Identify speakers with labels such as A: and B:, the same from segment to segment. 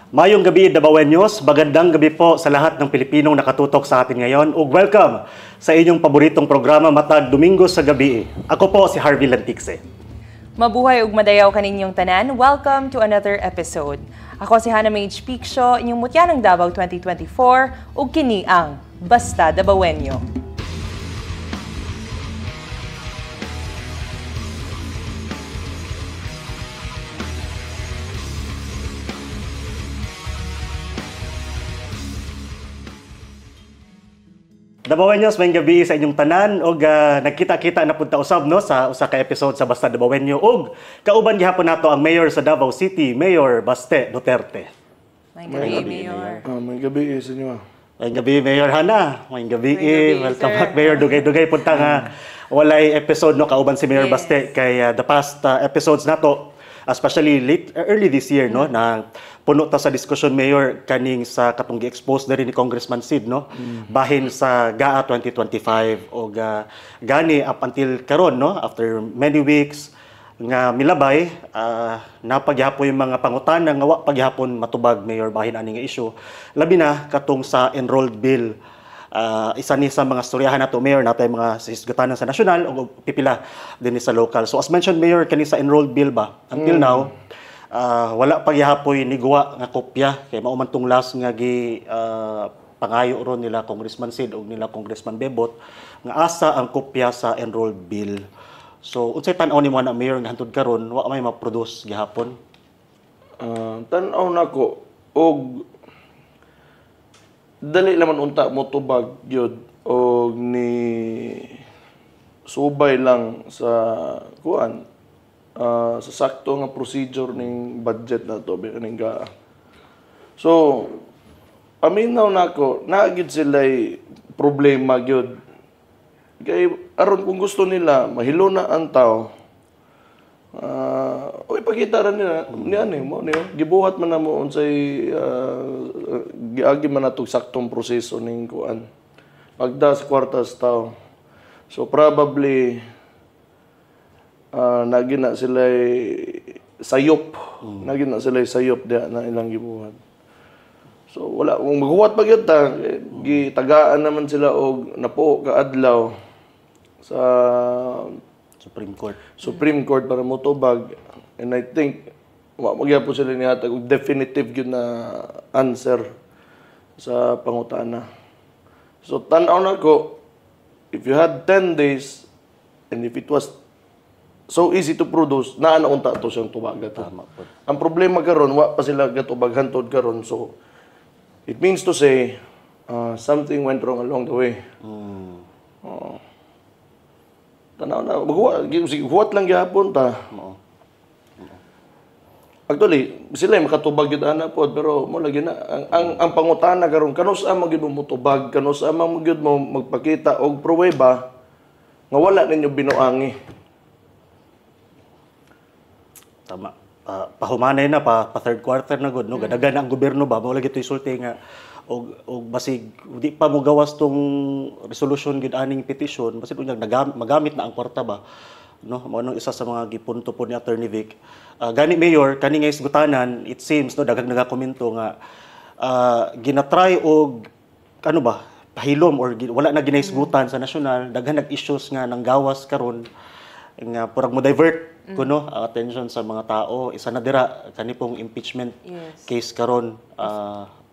A: Mayong gabi, Dabawenyos. Magandang gabi po sa lahat ng Pilipinong nakatutok sa atin ngayon. Ug welcome sa inyong paboritong programa matag Domingo sa gabi. Ako po si Harvey Lanticse.
B: Mabuhay ug madayaw kaninyong tanan. Welcome to another episode. Ako si Hannah Mage Picsho, inyong mutya ng Davao 2024 ug kini ang Basta Dabawenyo.
A: Dabawenyos, may gabi sa inyong tanan ug nagkita-kita na punta usab no sa usa ka episode sa Basta Dabawenyo ug kauban gihapon nato ang Mayor sa Davao City, Mayor Baste Duterte.
B: May gabi, Mayor.
C: May gabi sa inyo.
A: May gabi, Mayor Hana. May gabi, welcome
B: sir.
A: back, Mayor. Dugay-dugay punta nga walay episode no kauban si Mayor Baste kay the past episodes nato, especially early this year no na puno ta sa diskusyon, Mayor, kaning sa katong gi-expose na rin ni Congressman Sid no bahin sa GAA 2025 o gani up until karon no after many weeks nga milabay napagyapo yung mga pangutana nga wa pagyapon matubag, Mayor, bahin ani nga issue labi na katong sa enrolled bill. Isa ni sa mga storyahan nato, Mayor, natay mga hisgutanan sa nasyonal o pipila din sa local. So as mentioned, Mayor, kani sa enrolled bill ba until now wala pa gihapoy niguwa nga kopya kay mao man tong last nga gi pangayo ron nila Congressman Sid ug nila Congressman Bebot nga asa ang kopya sa enrolled bill. So unsay tan-aw nimo na, Mayor, nga hantud karon wa may ma-produce gihapon?
C: Tan-aw nako og dali naman unta mo tubag gyud og ni subay lang sa kuan sa sakto nga procedure ning budget na to kaning GAA. So paminaw nako na gyud sila'y problema gyud kay aron kung gusto nila mahilo na ang tao o ipakita ra nila niani mo niyo gibuhat man na mo unsay giagi man natong saktong proseso ning kuan pagda sa kwartas tao. So probably nagina sila sayop. Nagina sila sayop diha na ilang gibuhat. So wala kung maghuwat pa gyud ta gitagaan naman sila og napo ka adlaw sa Supreme Court para motubag, and I think wa magyapon sila nihatag og definitive gyud na answer sa pangutana. So tan-aw nako if you had 10 days and if it was so easy to produce, naa na unta to siyang tubagat. Ang problema karon wa pa sila gatubag hantod karon, so it means to say something went wrong along the way. Tanaw na huwat lang gihapon ta. Actually sila makatubag gyud ana pod, pero mo lagi na ang pangutana karon kanus-a mo gyud mo tubag, kanus-a mo gyud mo magpakita og pruweba nga wala ninyo binuangi.
A: Tama. Pahumanay na pa third quarter na gud no gadagan ang gobyerno ba mo lagi to isulti nga og basig di pa mo gawas tong resolution gid aning petition basig unyag magamit na ang kwarta ba no mao nang isa sa mga gipunto po ni Attorney Vic. Gani, Mayor, kani nga isgutanan it seems no daghang nagakomento nga ginatry og ano ba pahilom or wala na ginaisgutan sa nasyonal, daghan nag-issues nga nang gawas karon nga purag mo divert kuno ang attention sa mga tao. Isa na dira kani pong impeachment case karon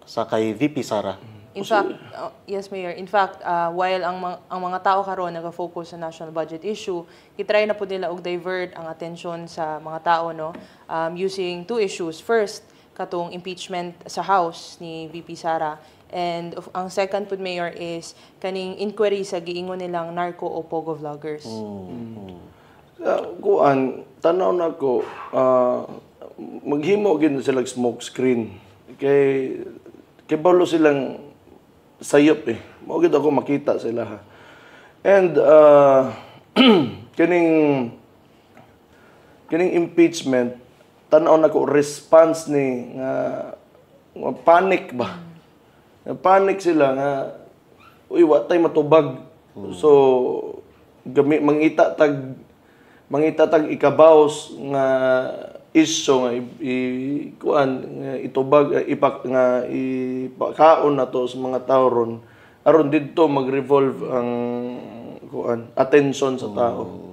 A: sa kay VP Sara.
B: In fact, yes, Mayor. In fact, while ang mga tao karon naga-focus sa national budget issue, gitry na po nila og divert ang attention sa mga tao no using two issues. First, katong impeachment sa House ni VP Sara, and ang second po, Mayor, is kaning inquiry sa giingon nilang narco o pogo vloggers.
C: Kuan tanaw nako maghimo gid sila smoke screen kay balo silang sayop mao gid ako makita sila ha. And kining impeachment tanaw nako response ni nga panic ba, panic sila nga uy wa tay matubag. So mangita tag ikabaws nga issue nga kuan nga itubag ipak nga ipakaon nato sa mga tao ron aron didto mag-revolve ang kuan attention sa tao.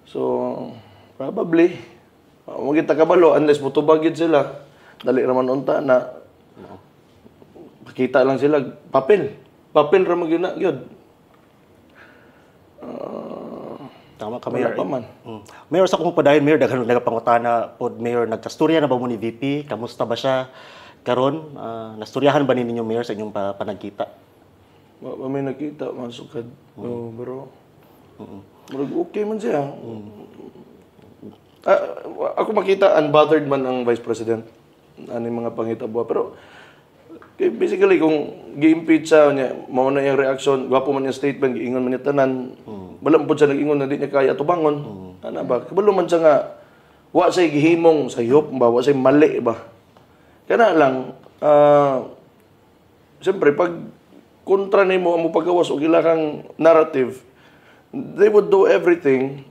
C: So probably mo kita kabalo unless mutubag gid sila dali ra man unta na pakita lang sila papel ra magina gyud.
A: Tama ka,
C: Wala
A: Mayor.
C: pa man.
A: Mayor, sa kung padayon, Mayor, daghan nagapangutana pod, Mayor, nagkastorya na ba mo ni VP? Kamusta ba siya karon? Nastoryahan ba ninyo, Mayor, sa inyong panagkita?
C: May nakita masukad. Pero okay man siya. Ako makita unbothered man ang Vice President ani mga pangitabo pero basically kung gi-impeach siya niya mao na yung reaction gwapo man yung statement giingon man niya tanan wala man pud siya nag-ingon na di niya kaya tubangon ana ba kabalo man siya nga wa say gihimong sayop ba wa say mali ba kana lang siyempre pag kontra nimo ang paggawas og ila kang narrative they would do everything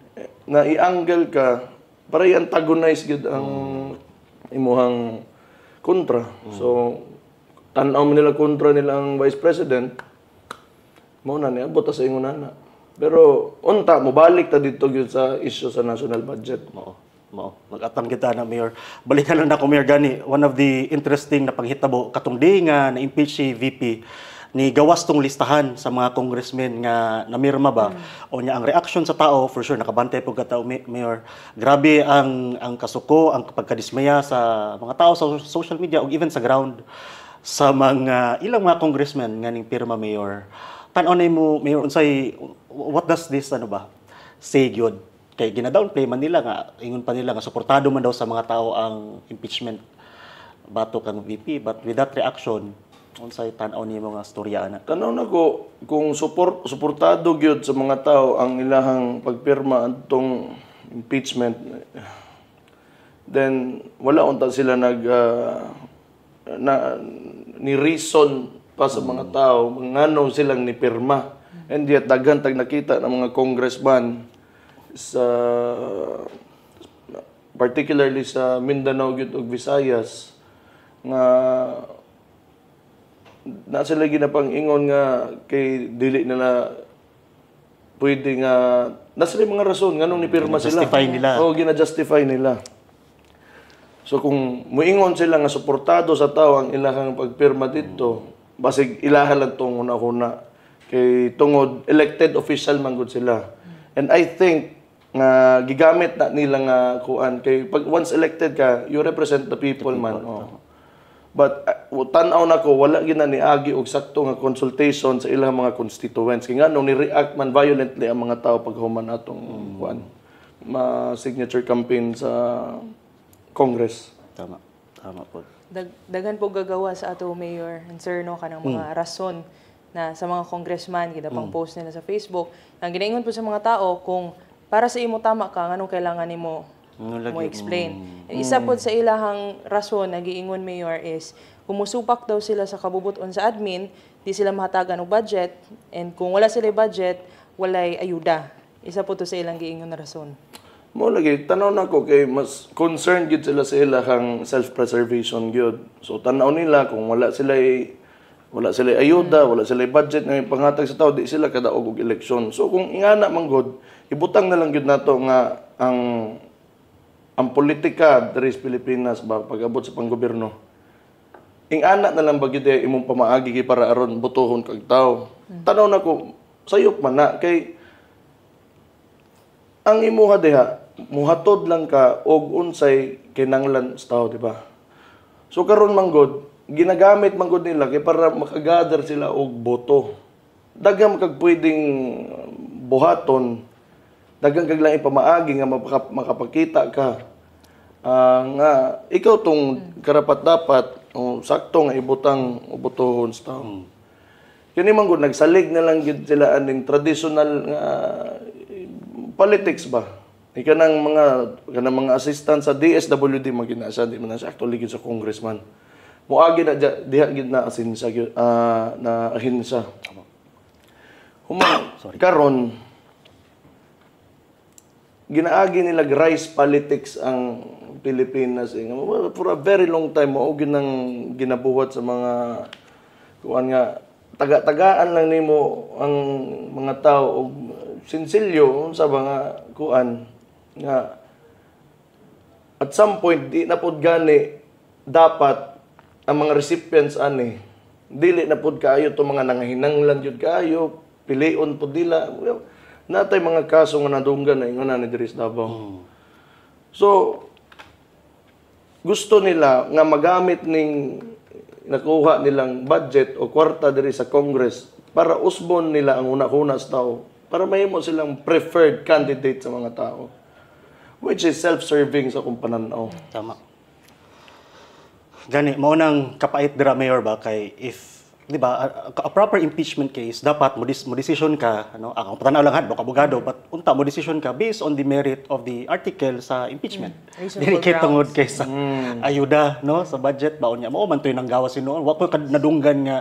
C: na i-angle ka para i-antagonize gid ang imuhang kontra so tanaw man nila kontra nilang Vice President, mao na niya, buta sa ingon na. Pero, unta, mobalik ta dito yun sa issue sa national budget.
A: Mao. Mag-atang kita na, Mayor. Balikan lang na ko, Mayor Gani. One of the interesting na panghitabo, katong di nga na-impeach si VP, ni gawas tong listahan sa mga congressmen nga namirma ba o niya ang reaction sa tao for sure nakabantay po ka tao Mayor grabe ang kasuko ang pagkadismaya sa mga tao sa social media o even sa ground sa mga ilang mga congressmen nga ning pirma Mayor. Tan-aw mo Mayor unsay what does this say gyud kay gina-downplay man nila nga ingon pa nila nga suportado man daw sa mga tao ang impeachment bato kang VP but with that reaction unsay tan-aw nimo nga storya ana?
C: Tanaw na ko kung suportado gyud sa mga tao ang ilahang pagpirma adtong impeachment then wala unta sila ni reason pa sa mga tao ngano silang nipirma and yet daghan tag nakita ng mga congressman sa particularly sa Mindanao gyud ug Visayas nga na sila ginapang ingon nga kay dili nila pwede nga na sila mga rason nganong nipirma sila
A: Justify nila.
C: gina-justify nila. So kung muingon sila nga suportado sa tao ang ilahang pagpirma dito, basig ilaha lang tong una-una kay tungod elected official man gud sila. And I think nga gigamit na nila nga kuan kay pag once elected ka, you represent the people man. But tan-aw na ko wala gina niagi og sakto nga consultation sa ilang mga constituents kay nganong ni-react man violently ang mga tao pag human atong kuan signature campaign sa Congress.
A: Tama po.
B: Daghan po gagawa sa ato Mayor and Sir no kanang mga rason na sa mga congressman gidapang post nila sa Facebook ang ginaingon po sa mga tao kung para sa imo tama ka nganong kailangan nimo mo explain. Isa po sa ilahang rason na giingon Mayor is kumusupak daw sila sa kabubuton sa admin, di sila mahatagan og budget and kung wala sila budget, walay ayuda. Isa po to sa ilang giingon na rason.
C: Mo lagi tanaw na ko kay mas concerned gid sila sa ilahang self-preservation gyud. So tanaw nila kung wala sila ayuda, wala sila budget nga panghatag sa tao, di sila kadaog og eleksyon. So kung ingana man gud, ibutang na lang gyud nato nga ang politika diri sa Pilipinas ba pag-abot sa panggobyerno. Ingana na lang ba gyud imong pamaagi kay para aron botohon kag tao. Tanaw na ko sayop man na kay ang imuha diha muhatod lang ka og unsay kinahanglan sa tao, di ba? So karon manggod, ginagamit manggod nila kay para makagather sila og boto. Daghang kag pwedeng buhaton, daghang kag lang ipamaagi nga makapakita ka nga ikaw tong karapat dapat sakto nga ibutang botohon sa tao. Kini manggod nagsalig na lang gyud sila aning traditional nga politics ba? Kanang mga assistant sa DSWD maginasa di man siya actually gid sa congressman. Muagi na diha gid na asin sa na ahinsa. Karon ginaagi nila rice politics ang Pilipinas. For a very long time mao ginang ginabuhat sa mga kuan nga taga-tagaan lang nimo ang mga tao og sinsilyo sa mga kuan nga at some point di na pod gani dapat ang mga recipients ani dili na pod kaayo to mga nangahinanglan jud kaayo pilion pod dila natay mga kaso nga nadunggan na ingon ni diri sa Davao. So gusto nila nga magamit ning nakuha nilang budget o kwarta diri sa Congress para usbon nila ang una-una sa tao para mahimo silang preferred candidate sa mga tao, which is self-serving sa kung pananaw.
A: Tama. Gani, maunang kapait dira, Mayor, ba, kay if, di ba, a proper impeachment case, dapat mo decision ka, ano, ang patanaw lang hadlo, abogado, but unta mo decision ka based on the merit of the article sa impeachment. Dili kay tungod kay sa ayuda, no, sa budget, baon niya, mao man to'y nanggawas sinuon. Wa ko nadunggan nga,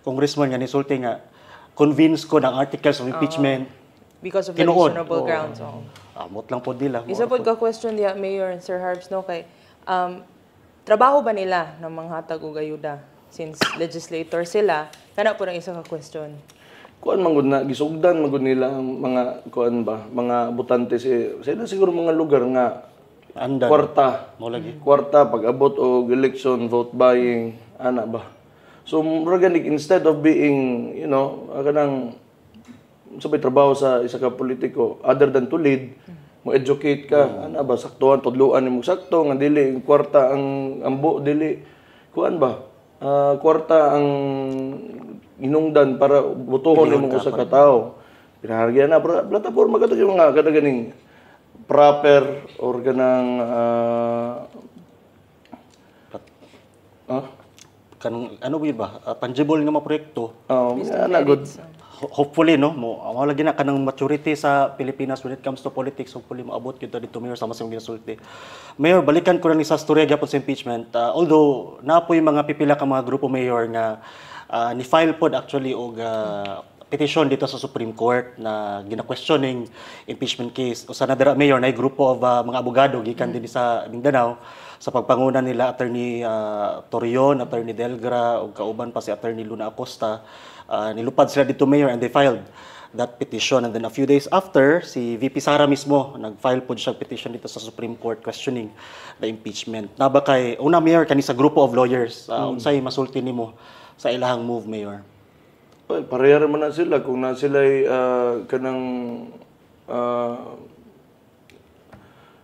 A: congressman nga nisulti nga, convince ko ng articles of impeachment,
B: Because of the
A: tinuod.
B: reasonable grounds. Oh.
A: Amot lang po dila.
B: Isa po ka question diya, Mayor and Sir Harbs, no, kay trabaho ba nila ng mga hatag ug ayuda since legislator sila? Kana po ang isa ka question.
C: Kuan man gud na gisugdan man gud nila ang mga kuan ba, mga botante sila siguro mga lugar nga
A: Andan.
C: kwarta.
A: Mo lagi.
C: Kwarta pag-abot og election, vote buying, ana ba. So organic instead of being, you know, kanang sabay trabaho sa isa ka politiko other than to lead, mo educate ka, ana ba saktuhan tudluan nimo sakto nga dili kwarta ang ambo dili kuan ba. Kwarta ang inungdan para butuhon nimo usa ka tawo. Pinahargyan na plataporma kadto yung mga kada ganing proper or ganang
A: Kanang ano ba, tangible nga mga proyekto.
C: ana good.
A: Hopefully, no, mo lagi na kanang maturity sa Pilipinas when it comes to politics. Hopefully maabot kita dito, Mayor, sama sa mga ginsulti. Mayor, balikan ko lang sa storya gyapon sa impeachment. Although napoy mga pipila ka mga grupo, Mayor, nga ni-file pod actually og petition dito sa Supreme Court na gina-questioning impeachment case. Usa na dira, Mayor, na grupo of mga abogado gikan din sa Mindanao sa pagpangunan nila Attorney Torion, Attorney Delgra ug kauban pa si Attorney Luna Acosta. Nilupad sila dito, Mayor, and they filed that petition. And then a few days after, si VP Sara mismo nag-file po siya petition dito sa Supreme Court questioning the impeachment. Naba kay una, Mayor, kani sa grupo of lawyers, unsay masulti nimo sa ilahang move, Mayor?
C: Well, pareha man na sila kung na sila kanang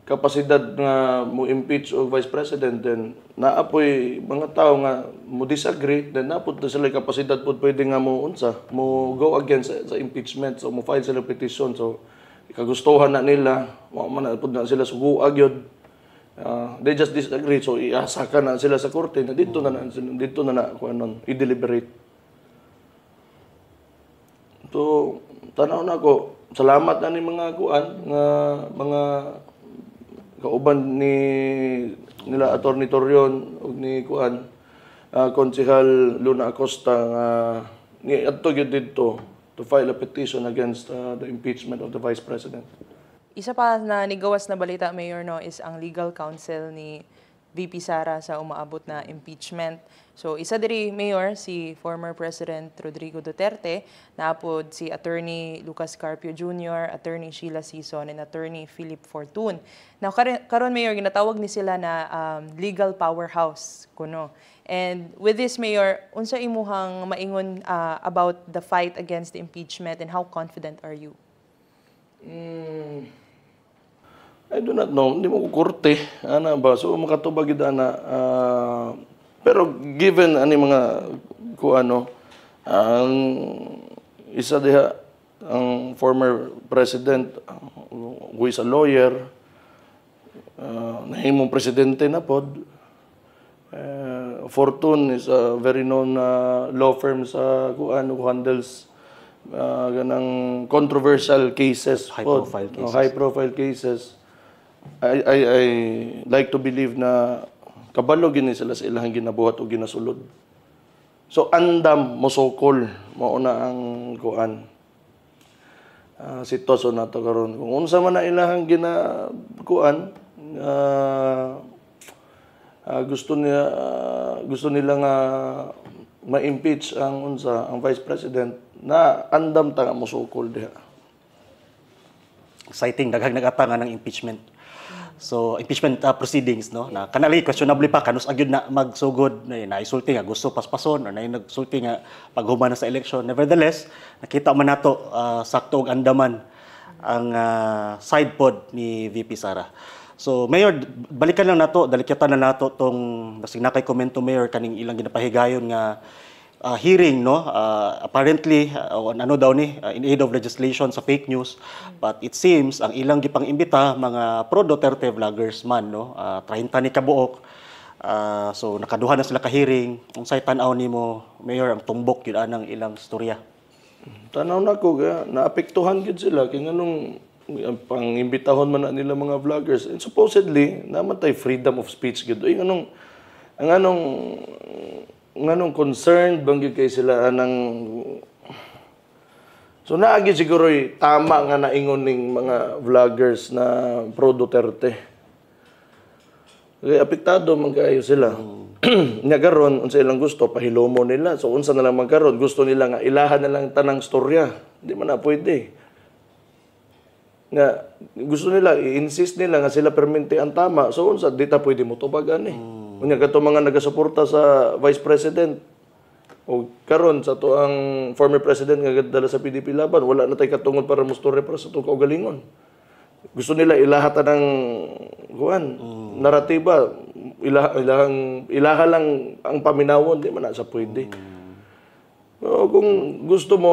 C: kapasidad nga mo impeach o vice president, then naapoy mga tao nga mo disagree, then napod na sila kapasidad pod pwede nga mo unsa mo go against sa impeachment, so mo file sila petition, so ikagustuhan na nila wa man na pod na sila suguag yun. They just disagree, so iasa na sila sa korte na dito na kung anon i-deliberate. So tanaw na ko, salamat na ni mga kuan nga mga kauban nila Attorney Torion ug ni kuan Konsehal Luna Acosta nga ni adto gyud dito to file a petition against the impeachment of the Vice President.
B: Isa pa na nigawas na balita, Mayor, no, is ang legal counsel ni VP Sara sa umaabot na impeachment. So isa diri, Mayor, si former President Rodrigo Duterte, naapod si Attorney Lucas Carpio Jr., Attorney Sheila Sison, and Attorney Philip Fortun. Now karon, Mayor, ginatawag ni sila na legal powerhouse kuno. And with this, Mayor, unsa imuhang maingon about the fight against the impeachment, and how confident are you?
C: I do not know, hindi mo ko korte ana ba, so makatubag gid ana pero given ani mga kuano ang isa diha ang former president who is a lawyer, nahimong presidente na pod. Fortune is a very known law firm sa kuano who handles ganang controversial cases, high profile cases. I like to believe na kabalo gini sila sa ilang ginabuhat o ginasulod. So andam mosokol mao na ang kuan sitwasyon nato karon. Kung unsa man na ilang ginakuan gusto nila nga ma-impeach ang Vice President na andam ta nga mosukol diha.
A: Citing daghang nagatangan ng impeachment. So impeachment proceedings no na kanali questionable pa kanus agyud na magsugod na naisulti nga gusto paspason or na nagsulti nga paghuman na sa election. Nevertheless, nakita man nato sakto og andaman ang side pod ni VP Sara. So Mayor, balikan lang nato, dalikatan na nato tong basig na kay komento Mayor kaning ilang ginapahigayon nga hearing no apparently ano daw ni in aid of legislation sa fake news, but it seems ang ilang gipang imbita mga pro Duterte vloggers man no 30 ni kabuok. So nakaduha na sila ka hearing. Unsay tan-aw nimo Mayor ang tumbok gyud anang ilang storya?
C: Tanaw na ko ga naapektuhan gyud sila kay nganong pang-imbitahon man na nila mga vloggers, and supposedly naman tay freedom of speech gyud. Ay nganong concerned bang gyud kay sila anang so naagi siguro tama nga naingon ning mga vloggers na pro Duterte. Kaya apektado man kayo sila. Nya garon unsa ilang gusto pahilomo nila. So unsa na lang magkaron gusto nila nga ilahan na lang tanang storya. Di man na pwede. Nga gusto nila i-insist nila nga sila permente ang tama. So unsa di ta pwede mo tubagan eh. Unya kato mga nagasuporta sa Vice President o karon sa to ang former president nga dala sa PDP laban, wala na tay katungod para mo storya para sa to kaugalingon. Gusto nila ilahat ng naratiba, ilaha lang ang paminawon, di man na sa pwede. So, kung gusto mo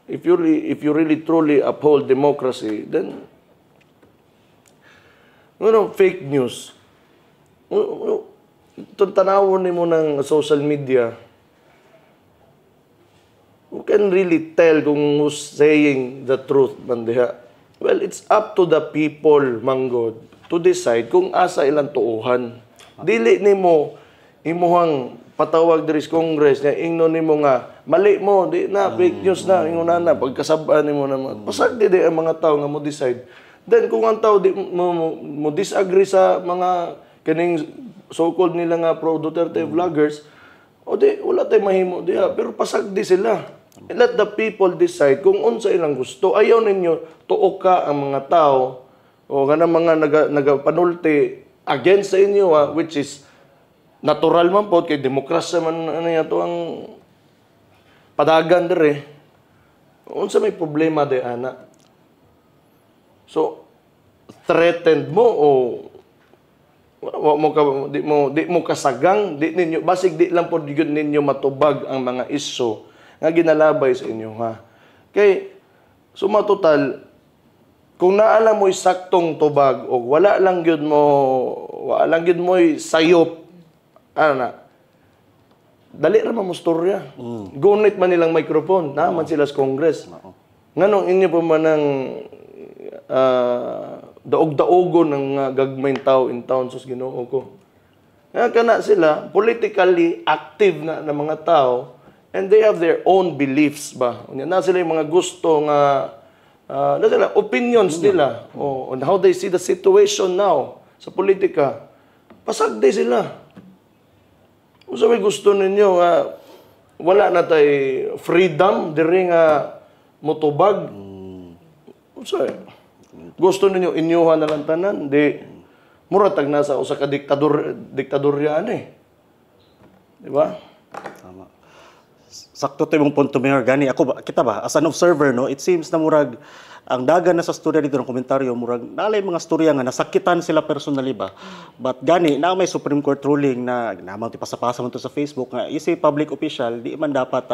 C: if you really truly uphold democracy, then fake news. Itong tanawon mo ng social media, who can really tell kung who's saying the truth man diha? Well, it's up to the people, Manggod, to decide kung asa ilang tuuhan. Dili nimo imuhang patawag diri sa Congress nga ingnon nimo nga mali mo, di na fake news na inguna na pagkasab-an nimo na pasag di ang mga tawo nga mo decide. Then kung ang tawo di mo disagree sa mga kaning so-called nila nga pro Duterte vloggers, o di wala tay mahimo diha, pero pasag di sila. Let the people decide kung unsa ilang gusto. Ayaw ninyo tuok ka ang mga tao o ganang mga nagapanulti against sa inyo, which is natural man po kay demokrasya man ano yato ang padagan dire. Unsa may problema di ana? So threatened mo o di mo kasagang, di ninyo basig di lang po gyud ninyo matubag ang mga isyu nga ginalabay sa inyo ha. Kay sumatotal kung naalam mo saktong tubag o wala lang gyud mo sayop ana dali ra mo storya. Gunit man nilang microphone naman sila sa Congress. Nganong inyo pa man ang daog-daogon ng gagmayng tao in town sus Ginoo ko. Nga kana sila politically active na mga tao. And they have their own beliefs ba. Na sila yung mga gusto nga opinions nila on how they see the situation now sa politika. Pasagday sila. Kung sabi gusto ninyo wala na tay freedom diri nga motubag. Gusto ninyo inyuhan na lang tanan, di muratag nasa usa ka diktadorya ani. Di ba?
A: Tama. Sakto to yung punto Mayor gani kita ba as an observer no, it seems na murag ang dagan na sa storya dito ng komentaryo murag nalay mga storya nga nasakitan sila personally ba, but gani na may Supreme Court ruling na namang tipasa-pasa man to sa Facebook nga isi public official di man dapat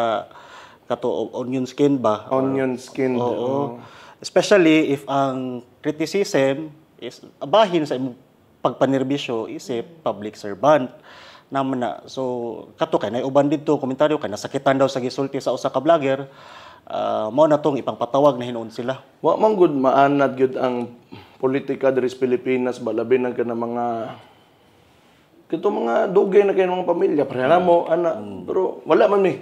A: kato onion skin ba,
C: onion skin.
A: Oo. Especially if ang criticism is abahin sa imong pagpanerbisyo isip public servant naman na. So kato kay nay uban didto komentaryo kay nasakitan daw sa gisulti sa usa ka vlogger, mao na tong ipangpatawag na hinuon sila.
C: Wa man gud maanad gyud ang politika diri sa Pilipinas balabi na kana mga mga dugay na kay mga pamilya pareha mo ana, pero wala man mi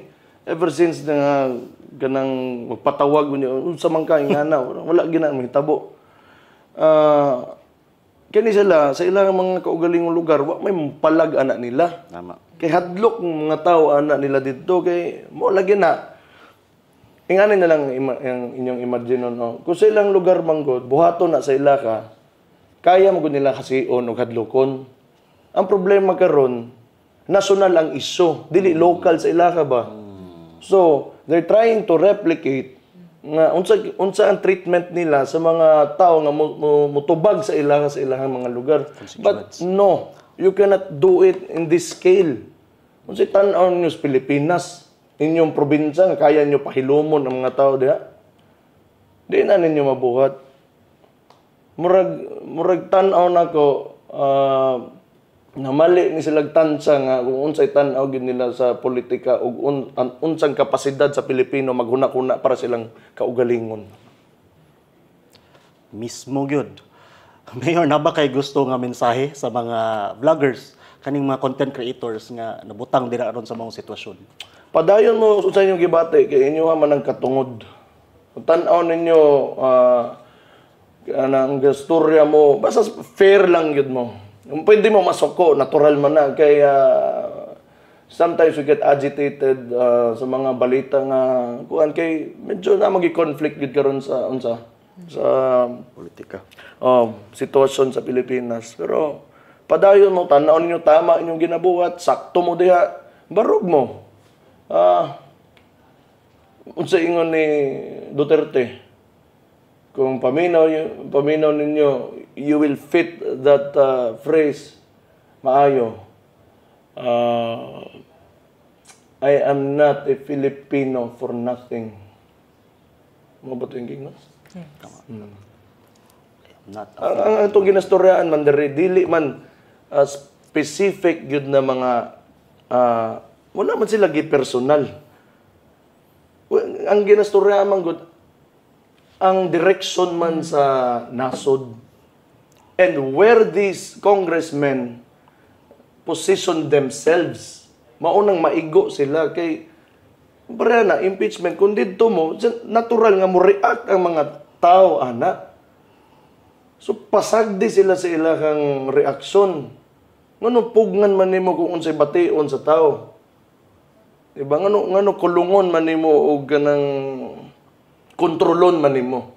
C: ever since na ganang magpatawag unsa man ka ingana wala gina mahitabo. kani sila sa ilang mga kaugalingong lugar wa may palag anak nila.
A: Tama.
C: Kay hadlok ng mga tao anak nila dito kay mo lagi na. Ingani na lang yung inyong imagine no. Kung sa ilang lugar manggod buhaton na sa ila ka, kaya mo gud nila kasiun og hadlokon. Ang problema karon national ang issue, dili local sa ila ka ba. So, they're trying to replicate nga unsa ang treatment nila sa mga tao nga mutubag sa ilahang mga lugar. But no, you cannot do it in this scale. Unsa tan-aw ninyo sa Pilipinas, inyong probinsya nga kaya nyo pahilumon ang mga tao diha? Di na ninyo mabuhat. Murag tan-aw nako na mali ni silang tansya nga kung unsay tan-aw gyud nila sa politika ug unsang kapasidad sa Pilipino maghuna-huna para silang kaugalingon.
A: Mismo gyud. Mayor, na ba kay gusto nga mensahe sa mga vloggers, kaning mga content creators nga nabutang dira aron sa mga sitwasyon?
C: Padayon mo sa inyong gibate kay inyo man ang katungod. Kung tan-aw ninyo ang gastorya mo, basta fair lang gyud mo. Pwede mo masuko, natural man na. Kaya sometimes we get agitated sa mga balita nga kuan kay medyo na magi-conflict gid karon sa
A: Politika.
C: Sitwasyon sa Pilipinas. Pero padayon mo tan-aw ninyo tama inyong ginabuhat, sakto mo diha, barog mo. Unsa ingon ni Duterte? Kung paminaw ninyo, you will fit that phrase, maayo. I am not a Filipino for nothing. Mo ba ito yung gingas? Ang itong ginastoryaan man, dili man specific yun na mga, wala man sila personal. Ang ginastoryaan man, good, ang direction man sa nasod and where these congressmen position themselves, maunang maigo sila kay para na impeachment kun didto mo natural nga mo react ang mga tao ana. So pasagdi sila sa ilahang reaksyon. Ngano pugnan man nimo kung unsay bation sa tao. Diba ngano kulungon man nimo og kanang kontrolon man nimo.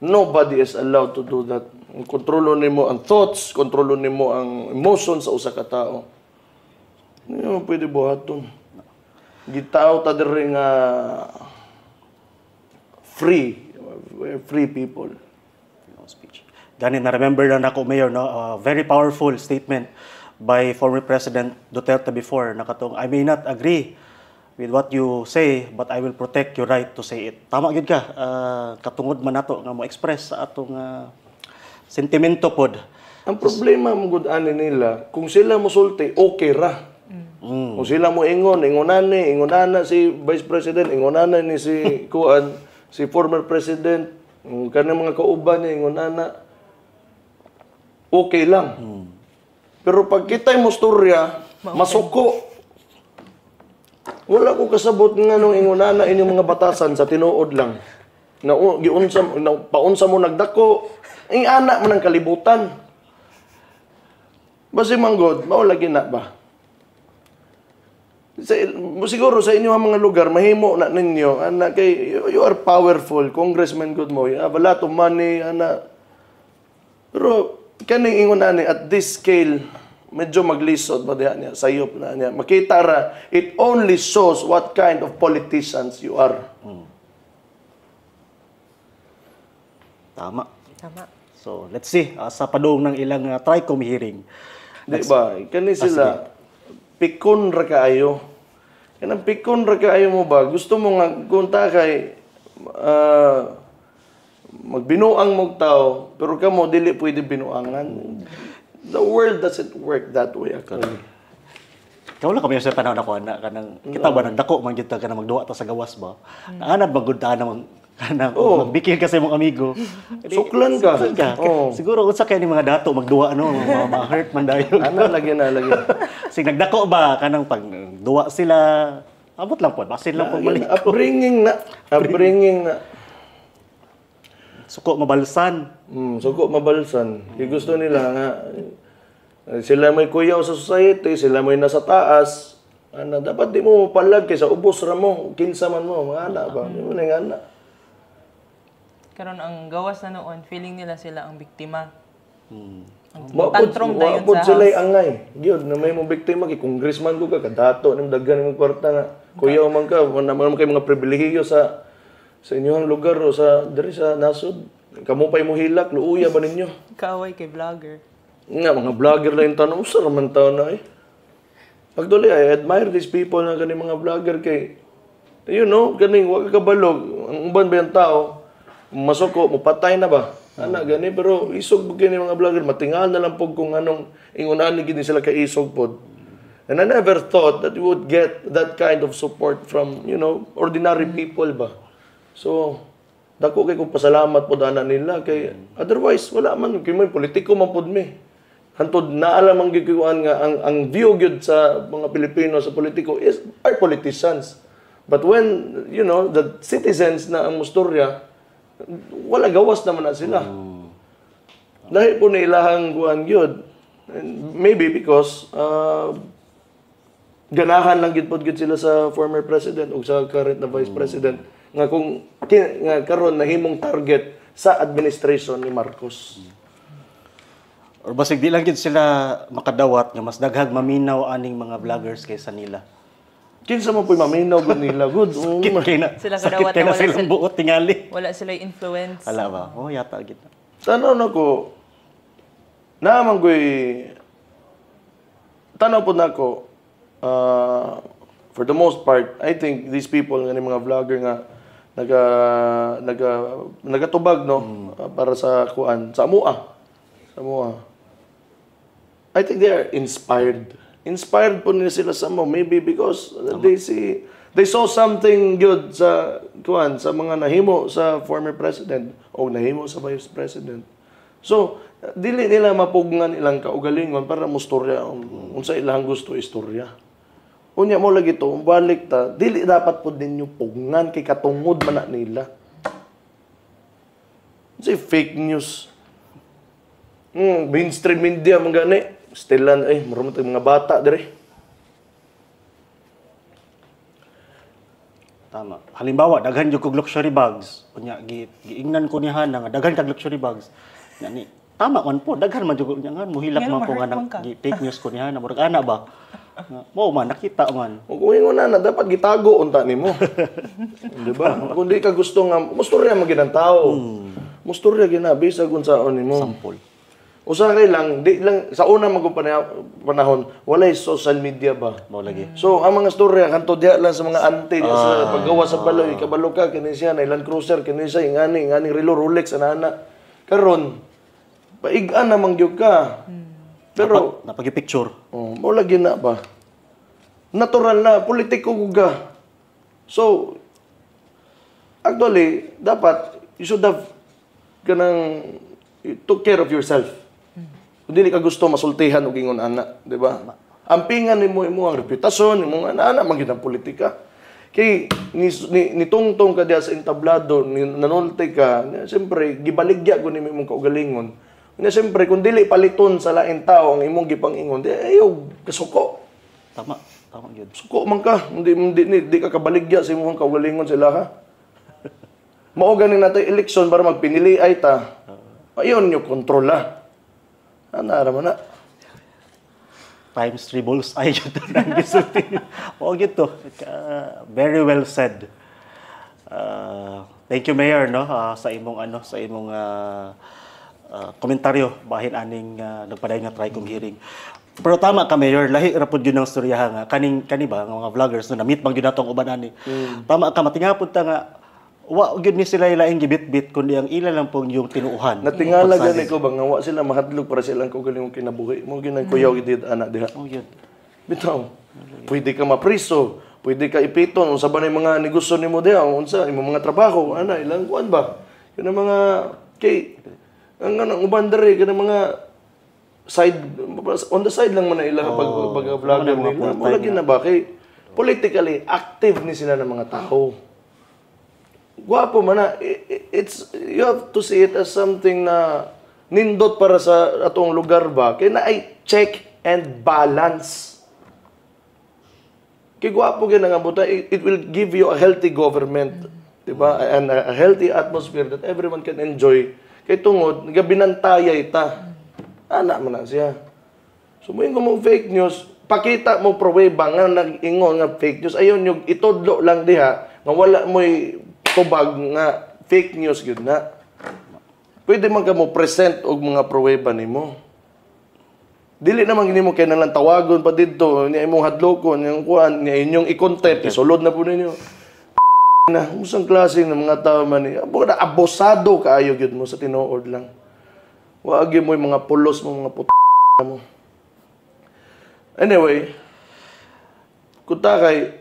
C: Nobody is allowed to do that. Kontrolon nimo ang thoughts, kontrolon nimo ang emotions sa usa ka tawo. Hindi mo pwede buhaton. Gitao ta diri nga free people.
A: Speech. Gani na remember na nako, Mayor, no? Very powerful statement by former President Duterte before nakatong I may not agree with what you say, but I will protect your right to say it. Tama gyud ka. Katungod man nato nga mo express sa atong sentimento pod.
C: Ang problema mo gud ani nila, kung sila mosulti, okay ra. Kung sila mo ingonana si Vice President, ingonana ni si Kuan, si former President, kanang mga kauban niya ingonana, okay lang. Pero pag kita'y mo storya, masuko. Wala ko kasabot nga nung ingunana inyong mga batasan sa tinuod lang. Na paunsa mo nagdako, ang anak man ang kalibutan. Basi manggod, maulagi na ba? Siguro sa inyo mga lugar, mahimo na ninyo, anak, kay you are powerful, congressman good mo, you have a lot of money, anak. Pero kaning ingunani at this scale, medyo maglisod ba diha niya, sayop na niya. Makita ra, it only shows what kind of politicians you are.
A: Tama.
B: Tama.
A: So, let's see. Sa padung ng ilang TRICOM hearing.
C: Di ba? Kani sila, pikon ra kaayo. Kanang pikon ra kaayo mo ba? Gusto mo nga, kunta kay, magbinuang mong tao, pero kamo dili pwede binuangan. The world doesn't work that way actually.
A: Kaya wala kami sa panahon ako na kanang kita ba nagdako man gyud ta kanang magduwa ta sa gawas ba. Naanad magud ta na kanang magbikil kasi mong amigo.
C: Suklan ka.
A: Siguro unsa kay ni mga dato magduwa no, ma-hurt man dayo.
C: Ana lagi.
A: Sig nagdako ba kanang pag duwa sila abot lang po, basin lang po mali.
C: Upbringing na.
A: suko mabalsan.
C: Suko mabalsan. Kaya gusto nila nga, sila may kuyaw sa society, sila may nasa taas. Ano, dapat di mo mapalag kaysa ubos ra mo, kinsa man mo, mga anak ba? Di mo na yung anak.
B: Karon ang gawas na noon, feeling nila sila ang biktima. Ang
C: Mapod
B: tantrum dayon sa
C: sila
B: house.
C: angay. Gyud na may mo biktima kay congressman ko ka kadato nim daghan ning kwarta nga. Kuyaw man ka, naman kay mga pribilehiyo sa inyong lugar o sa diri sa nasod. Kamo pay mo hilak, luuya ba ninyo?
B: Kaaway kay vlogger.
C: Nga mga vlogger lang tanong usa ra man taon na eh. Actually, I admire these people na kani mga vlogger kay you know, kaning wa ka kabalog. Ang uban ba yung tao, masuko, mupatay na ba? Ana gani pero isog bug kini mga vlogger matingal na lang pug kung anong ingunan ni gini sila kay isog pod. And I never thought that we would get that kind of support from, you know, ordinary people ba. So, dako kay kong pasalamat pod ana nila kay otherwise wala man kay may politiko man pod mi. Hantod naalam ang gikuan nga ang view gyud sa mga Pilipino sa politiko is are politicians. But when, you know, the citizens na ang mustorya, wala gawas naman na sila. Dahil po na ilahang kuhan yun. Maybe because ganahan lang gid pod gid sila sa former president o sa current na vice president nga kung nga karon nahimong target sa administration ni Marcos.
A: Or basig di lang gid sila makadawat nga mas daghang maminaw aning mga vloggers kaysa nila.
C: Kinsa mo po'y maminaw gud nila good.
A: Sakit kay na.
B: Sila
A: Sakit
B: kadawat
A: kay
B: na
A: na
B: wala
A: silang
B: sila-
A: buot tingali.
B: Wala sila influence.
A: Ala ba? Oh, yata gid.
C: Tanaw na ko, naman ko'y, tanaw po na ko, for the most part, I think these people, nga mga vlogger nga, nagatubag, no, para sa kuan, sa amua. Sa amua. I think they are inspired. Inspired po nila sila sa mo, maybe because they saw something good sa kuan, sa mga nahimo sa former president o nahimo sa vice president. So, dili nila mapugngan ilang kaugalingon para mustorya unsa ilang gusto istorya. Unya mo lagi to, balik ta, dili dapat po ninyo pugnan kay katungod man na nila. Say fake news. Mainstream media man gani. Stilan marami tayong mga bata dire.
A: Tama. Halimbawa, daghan jud kog luxury bags. Unya giingnan ko niya nga daghan kag luxury bags. Ni tama man po, daghan man jud niya nga muhilak man ko nga nang fake news ko niya na murag ana ba. Mo man nakita man.
C: Kung ingon na dapat gitago unta nimo. Di ba? Kung di ka gusto nga mustorya man gid ang tao. Mustorya ginabi sa kung saon nimo.
A: Sample.
C: Usa kay lang, di lang sa una magong panahon, walay social media ba.
A: Mao lagi.
C: So ang mga storya kanto diha lang sa mga ante diha sa paggawa sa baloy, kabalo ka kini siya na Land Cruiser kini siya ngani relo Rolex ana. Karon paigan na mangyud ka. Pero
A: Napagi-picture.
C: mao lagi na ba. Natural na politiko ka. So actually dapat you should have kanang you took care of yourself. Kung dili ka gusto masultihan og ingon ana, di ba? Ampingan nimo ang reputasyon nimo ana man gyud ang politika. Kay ni tungtong ka diha sa entablado, nanulti ka, siyempre gibaligya gud nimo imong kaugalingon. Nya siyempre kung dili paliton sa laing tao ang imong gipangingon, di ayo kasuko.
A: Tama gyud.
C: Suko man ka, di ka kabaligya sa imong kaugalingon sila ha. Mao ganing natay eleksyon para magpinili ay ta. Ayon nyo kontrol ha. Ana ra man na.
A: Times 3 balls ay jud nang gisulti. O gito. Very well said. Thank you Mayor no sa imong komentaryo bahin aning nagpaday nga Tricom hearing. Pero tama ka Mayor, lahi ra pud yun ang storyahan nga kani ba nga mga vloggers no na-meet bang gyud natong uban ani. Tama ka matingapod ta nga wa gyud ni sila ilaing gibit-bit kundi ang ila lang pong yung tinuuhan.
C: Natingala gani ko bang nga wa sila mahadlok para silang kaugalingong kinabuhi. Mo ginang kuyaw gid ana diha.
A: Oh yun.
C: Bitaw. Pwede ka mapriso, pwede ka ipiton unsa ba nay mga negosyo nimo diha, unsa imong mga trabaho, ana ilang kuan ba? Yun ang mga kay ang uban dere kanang mga side on the side lang man na ilang pag-vlogger nila. Mo lagi na ba kay politically active ni sila ng mga tao. Gwapo man na you have to see it as something na nindot para sa atong lugar ba. Kaya na ay check and balance. Kaya gwapo yun ang abuta, it will give you a healthy government, di ba? And a healthy atmosphere that everyone can enjoy. Kaya tungod, binantayay ta. Anak mo na siya. So, mo yung fake news, pakita mo pruweba nga nag-ingon nga fake news. Ayun yung itudlo lang diha, nga wala mo'y tubag nga fake news yun na. Pwede man ka mo present og mga pruweba nimo. Dili naman gini mo kay nalang tawagon pa didto, ni imong hadlokon, yung kuan, ni inyong i-content, isulod na po ninyo. Na, usang klase ng mga tao man ni, abosado kaayo gyud mo sa tinuod lang. Waag mo yung mga pulos mo, mga mo. Anyway, kutakay,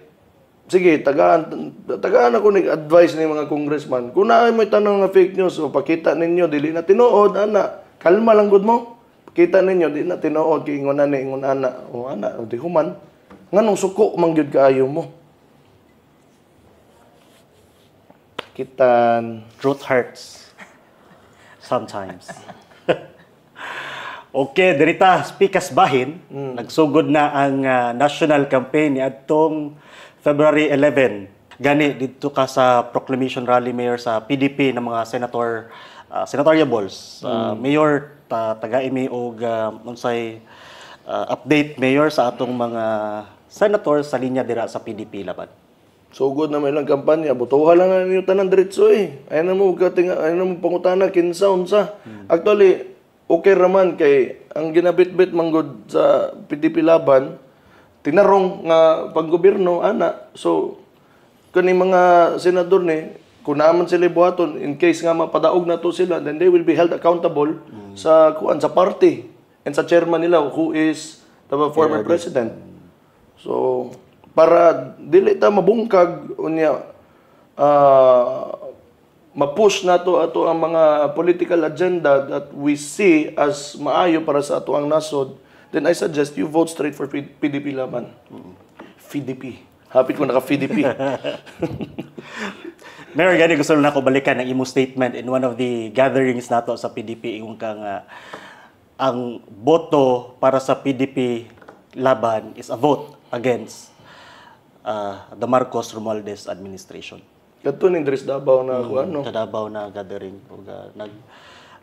C: sige, tagaan ako nag-advise ng mga congressman. Kung na may tanong nga fake news, o pakita ninyo, dili na tinuod, ana, kalma lang gud mo. Pakita ninyo, di na tinuod, kay ingon ana, o ana, o di human. Nganong suko, mangyud kaayo mo. Kitan.
A: Truth hurts. Sometimes. Okay, dirita, speakas bahin, nagsugod na ang national campaign ni adtong February 11. Gani dito ka sa proclamation rally mayor sa PDP ng mga senatoriables. Mayor taga-imi og unsay update mayor sa atong mga senator sa linya dira sa PDP laban.
C: Sugod na may lang kampanya, butuha lang na ninyo tanan diretso eh. Ayun na mo pangutana kinsa unsa. Actually, okay raman kay ang ginabitbit manggod sa PDP laban, tinarong nga panggobyerno ana. So kani mga senador ni kung naman sila buhaton in case nga mapadaog na to sila, then they will be held accountable sa party and sa chairman nila who is the former president. So para dili ta mabungkag unya ma-push nato ato ang mga political agenda that we see as maayo para sa ato ang nasod, then I suggest you vote straight for PDP laban. PDP. Happy ko naka-PDP.
A: Mayor, gani gusto na ako balikan ang imo statement in one of the gatherings nato sa PDP. Yung kang ang boto para sa PDP laban is a vote against the Marcos Romualdez administration.
C: Kadto ning Dres Davao na ano.
A: Sa Davao na gathering ug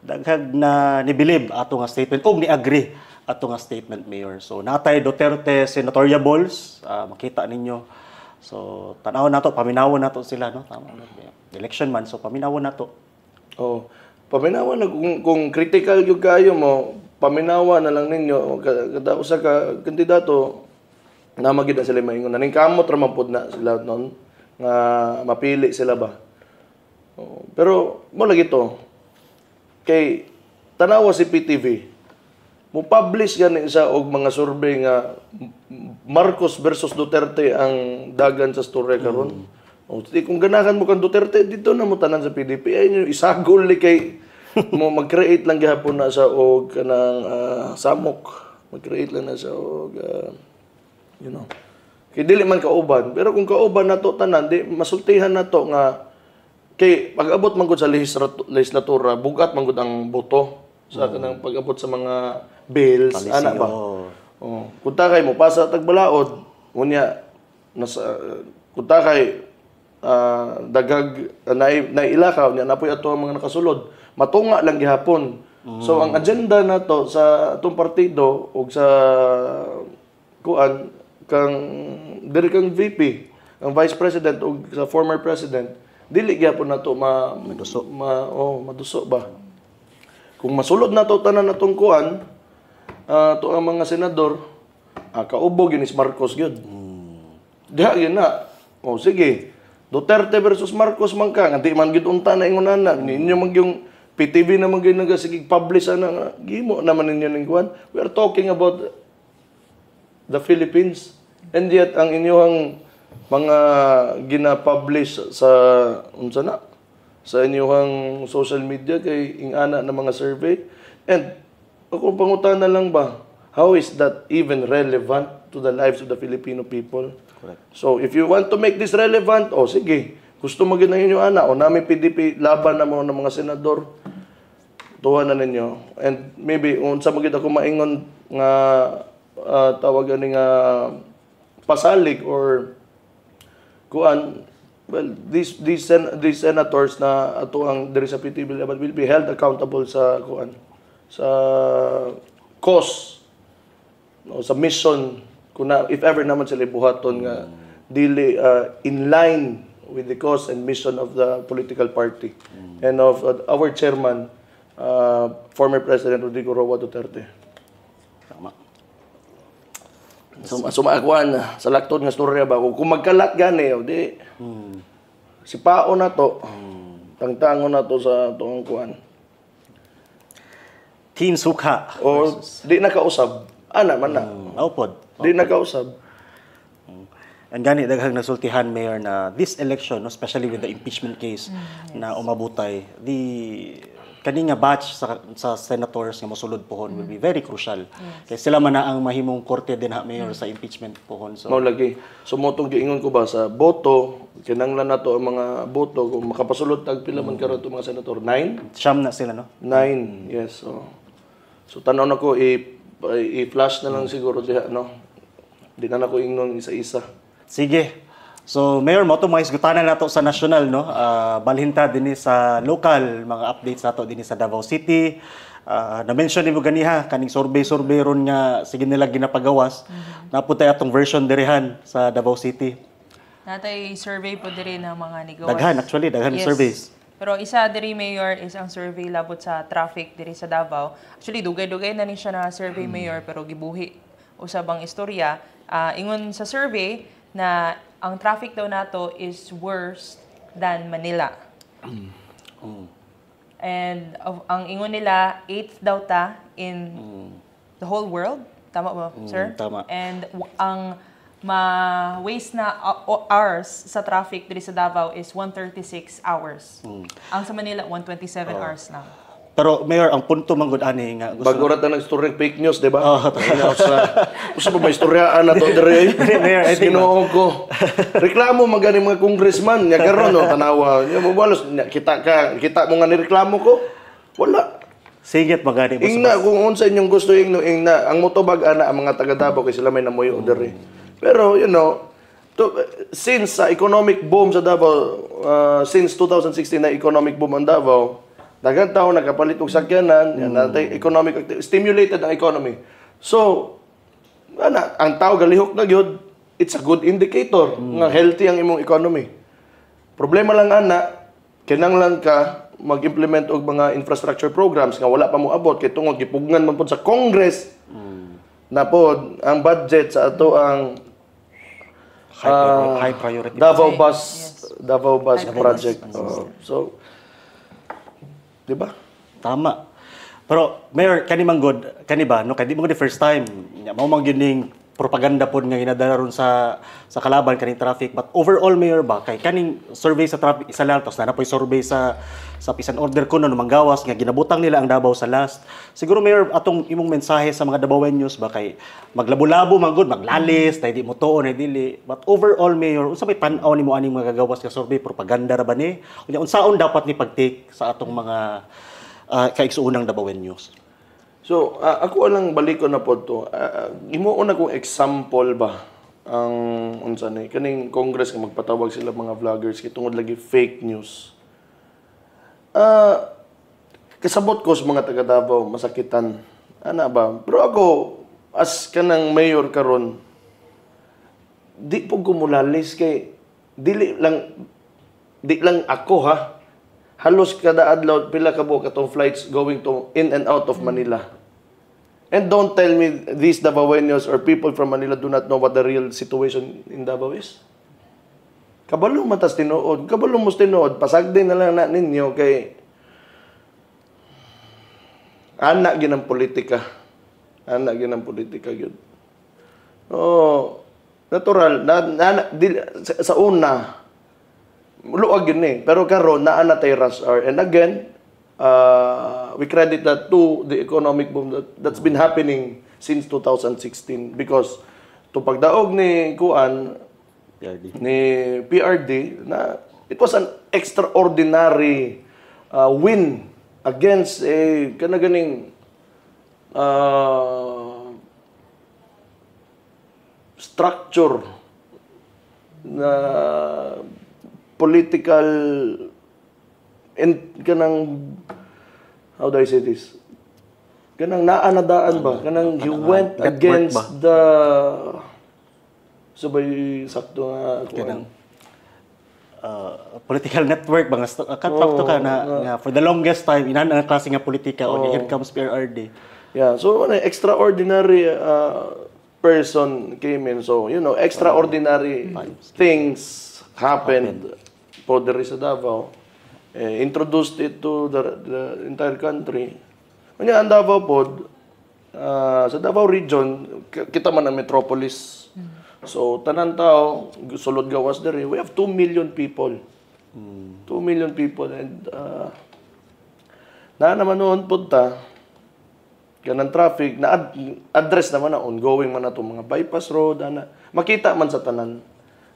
A: daghag na nibilib ato nga statement ug ni-agree ato nga statement, Mayor. So natay Duterte senatoriables, makita ninyo. So tan-aw nato, paminawon nato sila, no? Tama. Election man, so paminawon nato.
C: Oh, paminawan na kung critical yung kayo mo, paminawan na lang ninyo kada usa ka kandidato na magid na sila maingon. Naning kamot ra man pud na sila noon nga mapili sila ba. Oh, pero mo lagi to. Kay tanawa si PTV. Mo publish gani sa og mga survey nga Marcos versus Duterte ang dagan sa storya karon. O kung ganahan mo kang Duterte dito na mo tanan sa PDP ay isagol li kay mo mag-create lang gihapon na sa og kanang samok. Mag-create lang na sa og you know. Kay dili man kauban, pero kung kauban nato tanan di masultihan nato nga kay pag-abot man gud sa legislatura bugat man gud ang boto sa kanang pag-abot sa mga bills ana ba. Oh, kunta kay mo pasa tagbalaod unya nasa kunta kay dagag nailakaw niya napoy ato ang mga nakasulod matunga lang gihapon. So ang agenda nato sa atong partido ug sa kuan kang diri kang VP, ang Vice President ug sa former President, dili gyapon nato maduso ba. Kung masulod nato tanan natong kuan, to ang mga senador, kaubo gyud ni Marcos gyud. Diha gyud na. O sige, Duterte versus Marcos man ka, nga di man gyud unta na ingon ana, ninyo man yung PTV naman gyud nagasige publish ana, gimo naman ninyo ning kuan. We are talking about the Philippines. And yet, ang inyong mga gina-publish sa unsa na sa inyong social media kay ingana na mga survey. And ako pangutan na lang ba, how is that even relevant to the lives of the Filipino people?
A: Correct.
C: So if you want to make this relevant, sige, Gusto mo gina inyo ana o nami PDP laban na mo ng mga senador. Tuwa na ninyo. And maybe unsa mo gid ako maingon nga tawag ani nga pasalig or kuan. Well, these senators na ato ang diri sa PTB level will be held accountable sa kuan, sa cause, no, sa mission kung if ever naman sila buhaton nga dili in line with the cause and mission of the political party and of our chairman, former President Rodrigo Roa Duterte.
A: Tama.
C: So maakuan sa lakton nga storya ba kung magkalat gani o di si pao na to tangtangon na to sa tuong kuan
A: Teen Sukha.
C: o di na kausab ana man na
A: Naupod.
C: di na kausab.
A: And gani daghang nasultihan, Mayor, na this election, no, especially with the impeachment case na umabutay, kani nga batch sa senators nga mosulod pohon will be very crucial. Kaya sila man na ang mahimong korte din ha, Mayor, sa impeachment pohon. So
C: Mao lagi so motong giingon ko ba sa boto kinanglan nato ang mga boto kung makapasulod tag pila man karon to mga senador 9
A: siyam na sila, no?
C: 9 yes so tanaw na ko i-flash na lang siguro diha no di na nako ingnon isa-isa.
A: Sige. So, Mayor, mo ito mga isgutanan nato sa national, no? Balhinta din sa local, mga updates nato din sa Davao City. Na-mention ni mo ganiha, kaning survey ron nga, sige nila ginapagawas. Napunta atong version dirihan sa Davao City.
B: Natay survey po diri ng mga nigawas.
A: Daghan
B: Yes.
A: surveys.
B: Pero isa diri, Mayor, is ang survey labot sa traffic diri sa Davao. Actually, dugay-dugay na ni siya na survey, Mayor, pero gibuhi usabang istorya. Ingon sa survey na ang traffic daw nato is worse than Manila. And ang ingon nila, 8th daw ta in the whole world. Tama ba, sir?
A: Tama.
B: And ang ma-waste na hours sa traffic diri sa Davao is 136 hours. Ang sa Manila, 127 hours lang.
A: Pero, Mayor, ang punto man gud ani nga gusto
C: Bago rata nag-story fake news, di ba? Usa pa ba istoryaan na to dire?
A: Mayor, I think
C: Sinuog ko. Reklamo magani mga congressman, nya karon no tanawa. Nya mo balos kita mo nga nireklamo ko. Wala.
A: Sigit magani mo
C: Ingna kung unsa inyong gusto ingna ang motobag ana ang mga taga Davao kay sila may namoy dire. Pero you know, since sa economic boom sa Davao, since 2016 na economic boom ang Davao, daghang tao nakapalit og sakyanan, natay economic stimulated ang economy. So, ang tao galihok na gyud, it's a good indicator nga healthy ang imong economy. Problema lang ana, kinahanglan ka mag-implement og mga infrastructure programs nga wala pa mo abot kay tungod gipugnan man pod sa Congress. Na pod ang budget sa ato ang
A: high priority.
C: Davao Bus project. So, di ba?
A: Tama. Pero Mayor, kani manggod, kani ba no kay di mo the first time. Mao man gyud ning propaganda pod nga ginadala ron sa kalaban kaning traffic, but overall, Mayor, ba kay kaning survey sa traffic isa lang, tapos na po'y survey sa pisan order ko no manggawas nga ginabutang nila ang Davao sa last. Siguro, Mayor, atong imong mensahe sa mga Davaoenos ba kay maglabo-labo manggod, maglalis, tay di mo tuon ay dili. But overall, Mayor, unsa may tan-aw nimo aning mga gagawas nga survey, propaganda ra ba ni? Unya unsaon dapat ni pag-take sa atong mga kaigsuunang Davaoenos?
C: So, ako lang balik ko na po to. Imo una kong example ba ang unsa ni kaning Congress nga magpatawag sila mga vloggers kay tungod lagi fake news. Kasabot ko sa mga taga Davao masakitan. Ana ba? Pero ako as kanang mayor karon di po gumulalis kay di lang ako ha. Halos kada adlaw pila ka buok atong flights going to in and out of Manila. And don't tell me these Davaoenos or people from Manila do not know what the real situation in Davao is. Kabalo matas tinuod, kabalo mo tinuod, pasagdi na lang na ninyo kay anak ginang politika. Anak ginang politika gyud. Oh, natural sa una luag yun pero karon naa na tay rush hour. And again, we credit that to the economic boom that's been happening since 2016 because to pagdaog ni PRD na It was an extraordinary win against a kanaganing structure na political and kanang, how do I say this? Kanang naanadaan ba? Kanang he went against the sabay sakto nga
A: Kanang political network bang katwak to ka na nga for the longest time inan ang klase nga politika o here comes PRRD.
C: Yeah, so an extraordinary person came in. So, you know, extraordinary things happened po there sa Davao. Introduced it to the entire country. Kanya ang Davao po, sa Davao region, kita man ang metropolis. So, tanan tao, sulod gawas dere, we have 2 million people. 2 million people. And na naman noon punta, kanang traffic, na-address naman na, ongoing man na itong mga bypass road, makita man sa tanan.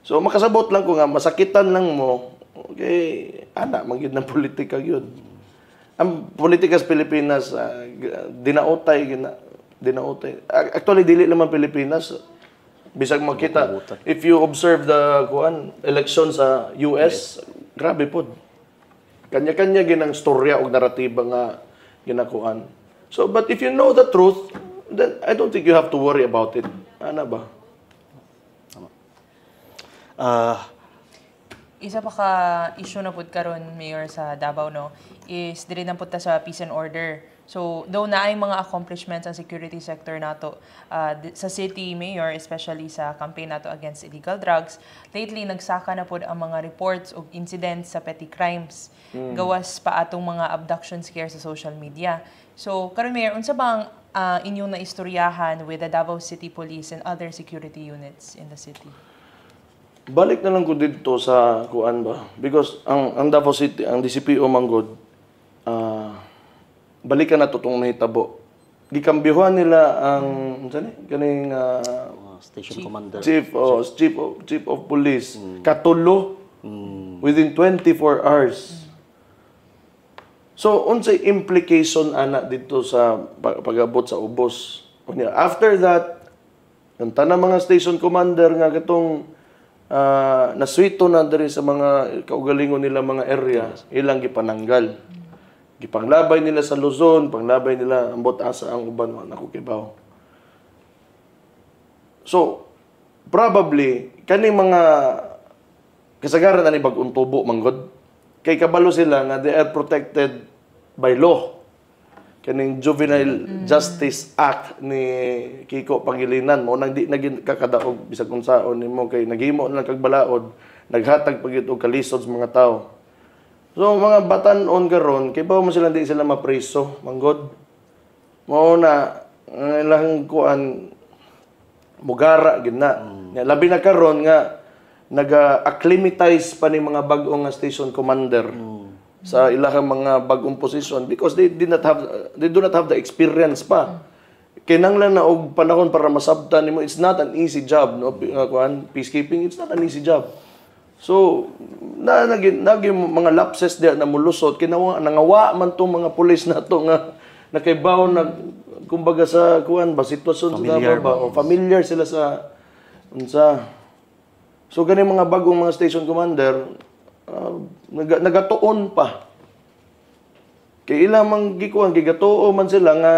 C: So, makasabot lang ko nga, masakitan lang mo, okay, manggid ng politika yun. Ang politika sa Pilipinas, dinautay. Actually, dili naman Pilipinas. Bisag makita, if you observe the election sa US, grabe po. Kanya-kanya ginang storya o naratiba nga ginakuan. So, but if you know the truth, then I don't think you have to worry about it. Ano ba?
B: Isa pa ka issue na pud karon Mayor sa Davao no is dili na pud ta sa peace and order. So though naay mga accomplishments ang security sector nato sa city mayor especially sa campaign nato against illegal drugs, lately nagsaka na pud ang mga reports og incidents sa petty crimes. Gawas pa atong mga abduction scare sa social media. So karon Mayor, unsa bang inyong naistoryahan with the Davao City Police and other security units in the city?
C: Balik na lang ko dito sa kuan ba? Because ang Davao City, ang DCPO manggod, balikan na to tong nahitabo. Gikambyuhan nila ang kaning
A: Station Commander.
C: Chief of Police katulo within 24 hours. So unsay implication ana dito sa pag-abot sa ubos? After that, ang tanang mga station commander nga katong naswito na diri sa mga kaugalingon nila mga area, ilang gipananggal. Gipanglabay nila sa Luzon, panglabay nila ambot asa ang uban nakukibaw. So, probably kaning mga kasagaran ani bag-ong tubo manggod kay kabalo sila nga they are protected by law. Kaning Juvenile Justice Act ni Kiko Pangilinan mo nang di naging kakadaog bisag unsaon nimo kay naghimo lang kag balaod, naghatag pagit og kalisod sa mga tao. So mga batan-on karon kay ba mo sila di sila mapreso manggod. Mao na ilang kuan mugara gid na. Labi na karon nga naga-acclimatize pa ni mga bag-ong station commander sa ilahang mga bagong posisyon because they do not have the experience pa. Kinanglan na og panahon para masabtan nimo. It's not an easy job, no? Peacekeeping, it's not an easy job. So, naging mga lapses diya na mulusot, nangawa man tong mga pulis na to nga nakaibaw na kumbaga sa sitwasyon
A: familiar
C: sa o familiar sila sa unsa. So gani mga bagong mga station commander nagatuon pa. Kay ilang mang gikuan gigatuo man sila nga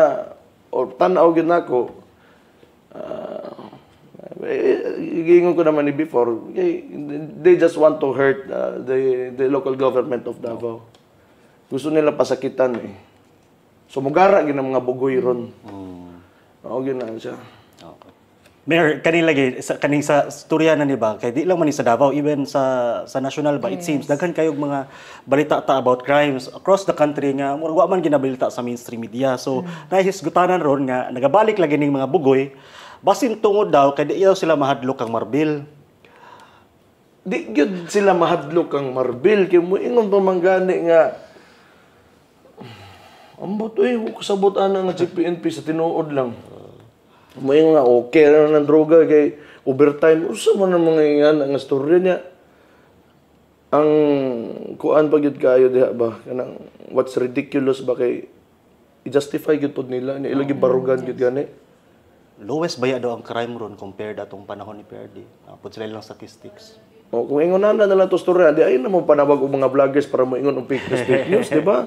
C: o tan-aw gyud nako. Giingon ko naman ni before, they just want to hurt the local government of Davao. Gusto nila pasakitan eh. So mugara gyud ang mga bugoy ron. Mao gyud na siya.
A: Okay. Mayor, kaning sa storya na ni ba, kay di lang man ni sa Davao, even sa national ba, it seems, daghan kayong mga balita ta about crimes across the country nga, wa man ginabalita sa mainstream media. So, nahisgutanan ron nga, nagabalik lagi ning mga bugoy, basin tungod daw, kay di daw sila mahadlok ang marbil.
C: Di gyud sila mahadlok ang marbil, kay moingon pa man gani nga, ambot kasabot ana nga PNP sa tinuod lang. May nga okay na ng droga kay overtime. Usa man ang mga nga storya niya. ang kuan pa gyud kayo diha ba kanang what's ridiculous ba kay i-justify gyud pod nila ni ilagi barugan gyud gani.
A: Lowest baya daw ang crime ron compared atong panahon ni PRD. Pud sila lang statistics.
C: O kung ingon na lang to storya, di ay na mo panawag og mga vloggers para mo ingon og fake news, di ba?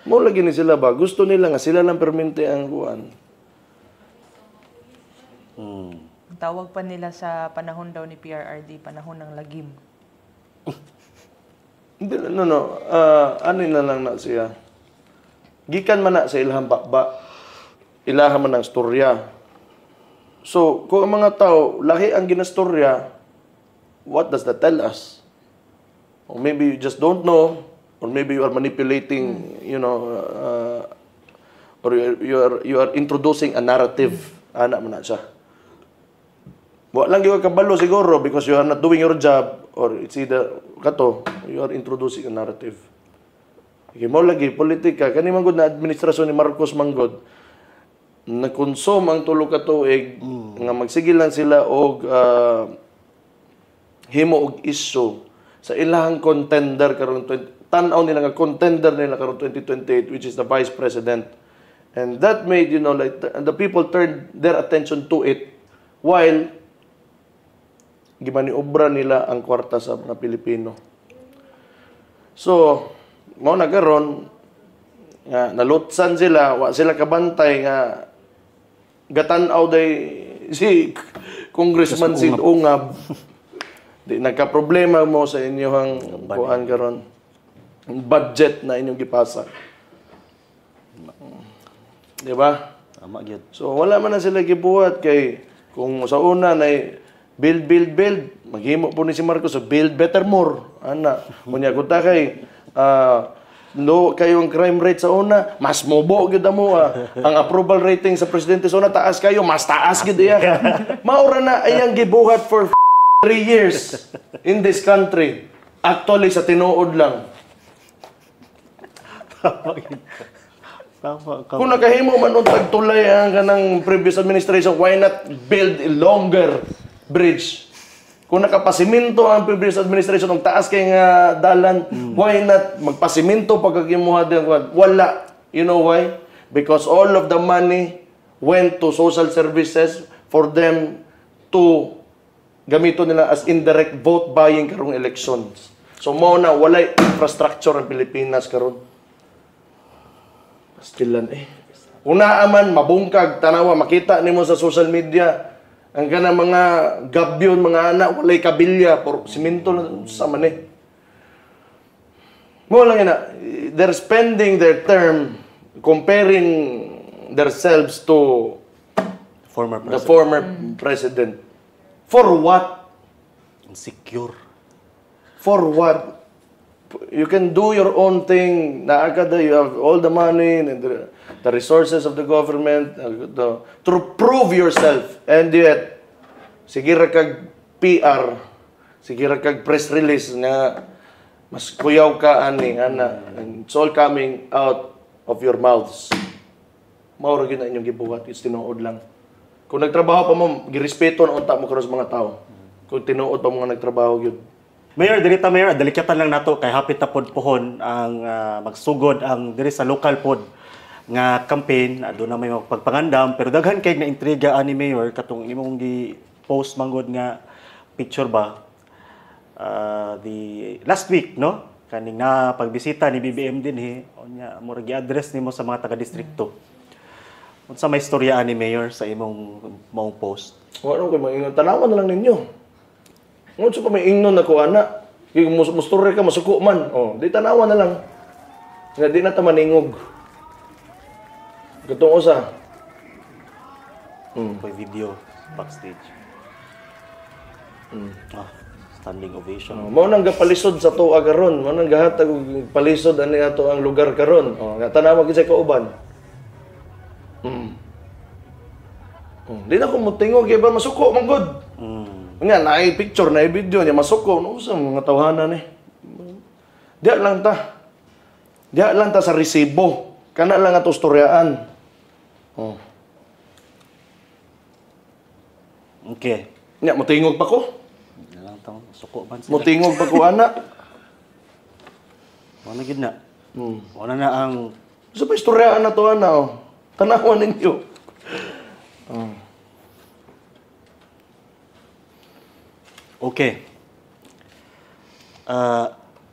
C: Mo lagi ni sila ba gusto nila nga sila lang permente ang kuan.
B: Tawag pa nila sa panahon daw ni PRRD, panahon ng lagim.
C: Hindi ano na lang na siya. Gikan man na sa ilhang bakba. Ilahan man ang storya. So, kung ang mga tao, lahi ang ginastorya, what does that tell us? Or maybe you just don't know, or maybe you are manipulating, or you are introducing a narrative. Ana man na siya. Wa lang yung kabalo siguro because you are not doing your job, or it's either, you are introducing a narrative. Okay, mo lagi, politika, kani manggod na administrasyon ni Marcos Manggod, nagkonsume ang tulo ka tuig nga magsigil lang sila og himo og issue sa ilahang contender karon tan-aw nila nga contender nila karon 2028 which is the vice president, and that made like the people turned their attention to it while gimaniobra nila ang kwarta sa mga Pilipino. So mao na karon nga nalutsan sila, wa sila kabantay nga gatan-aw day si Congressman Sid Ungab. Di nagka-problema mo sa inyong kuan karon. Budget na inyong gipasa. Di ba?
A: Tama gyud.
C: So wala man na sila gibuhat kay kung sa una na build, maghimo po ni si Marcos so build better more. Ana, kunya kunta kay no kayo ang crime rate sa una, mas mobo gyud mo ang approval rating sa presidente sa una taas kayo, mas taas gyud iya. Maura na ayang gibuhat for 3 years in this country. Actually sa tinuod lang. Kung nakahimo man untag tulay ang kanang previous administration, why not build a longer bridge? Kung nakapasiminto ang previous administration ng taas kay nga dalan, why not magpasiminto pagkagimuha din? Wala. You know why? Because all of the money went to social services for them to gamito nila as indirect vote buying karong elections. So mao na walay infrastructure ang Pilipinas karon. Pastilan Una man mabungkag tanawa makita nimo sa social media ang kana mga gabyon mga anak walay kabilya por simento sa man Mo lang ina they're spending their term comparing themselves to the former president. For what?
A: Insecure.
C: For what? You can do your own thing. You have all the money and the resources of the government to prove yourself. And yet, sige ra kag PR, sige ra kag press release na mas kuyaw ka ani ana. And it's all coming out of your mouths. Maura gyud na inyong gibuhat, is tinuod lang. Kung nagtrabaho pa mo, girespeto na unta mo karon sa mga tao. Kung tinuod pa mo nga nagtrabaho gyud.
A: Mayor, delikatan lang nato kay hapit na pod pohon ang magsugod ang diri sa local pod nga campaign. Doon na may pagpangandam pero daghan kay na intriga ani Mayor katong imong gi-post manggod nga picture ba the last week no kaning na pagbisita ni BBM din unya mo gi-address nimo sa mga taga-distrikto. Unsa may istorya ani Mayor sa imong maong post?
C: Wala ko maingon tanawan na lang ninyo. Ngunit pa may ingnon ako, ana. Kung musturre ka, masuko man. Di tanawan na lang. Nga di na ta maningog. Gatong usa.
A: May video backstage. Standing ovation.
C: Mao nang gapalisod sa tuwa karon. Mao nang gahatag og palisod ani ato ang lugar karon. Nga tanawa gid sa kauban. Di na ko mutingog kay ba masuko man gud. Nga, na-picture, na-video niya, masuko. Ano sa mga tawhanan Diya lang ta. Diya lang ta sa resibo. Kana lang ato storyaan.
A: Okay.
C: Nga, matingog pa ko.
A: Tawon, suko man sila.
C: Mutingog pa ko, ana.
A: Wala na gid na. Wala na ang
C: Sa pa istorya na to, ana, oh. Tanawan ninyo.
A: okay.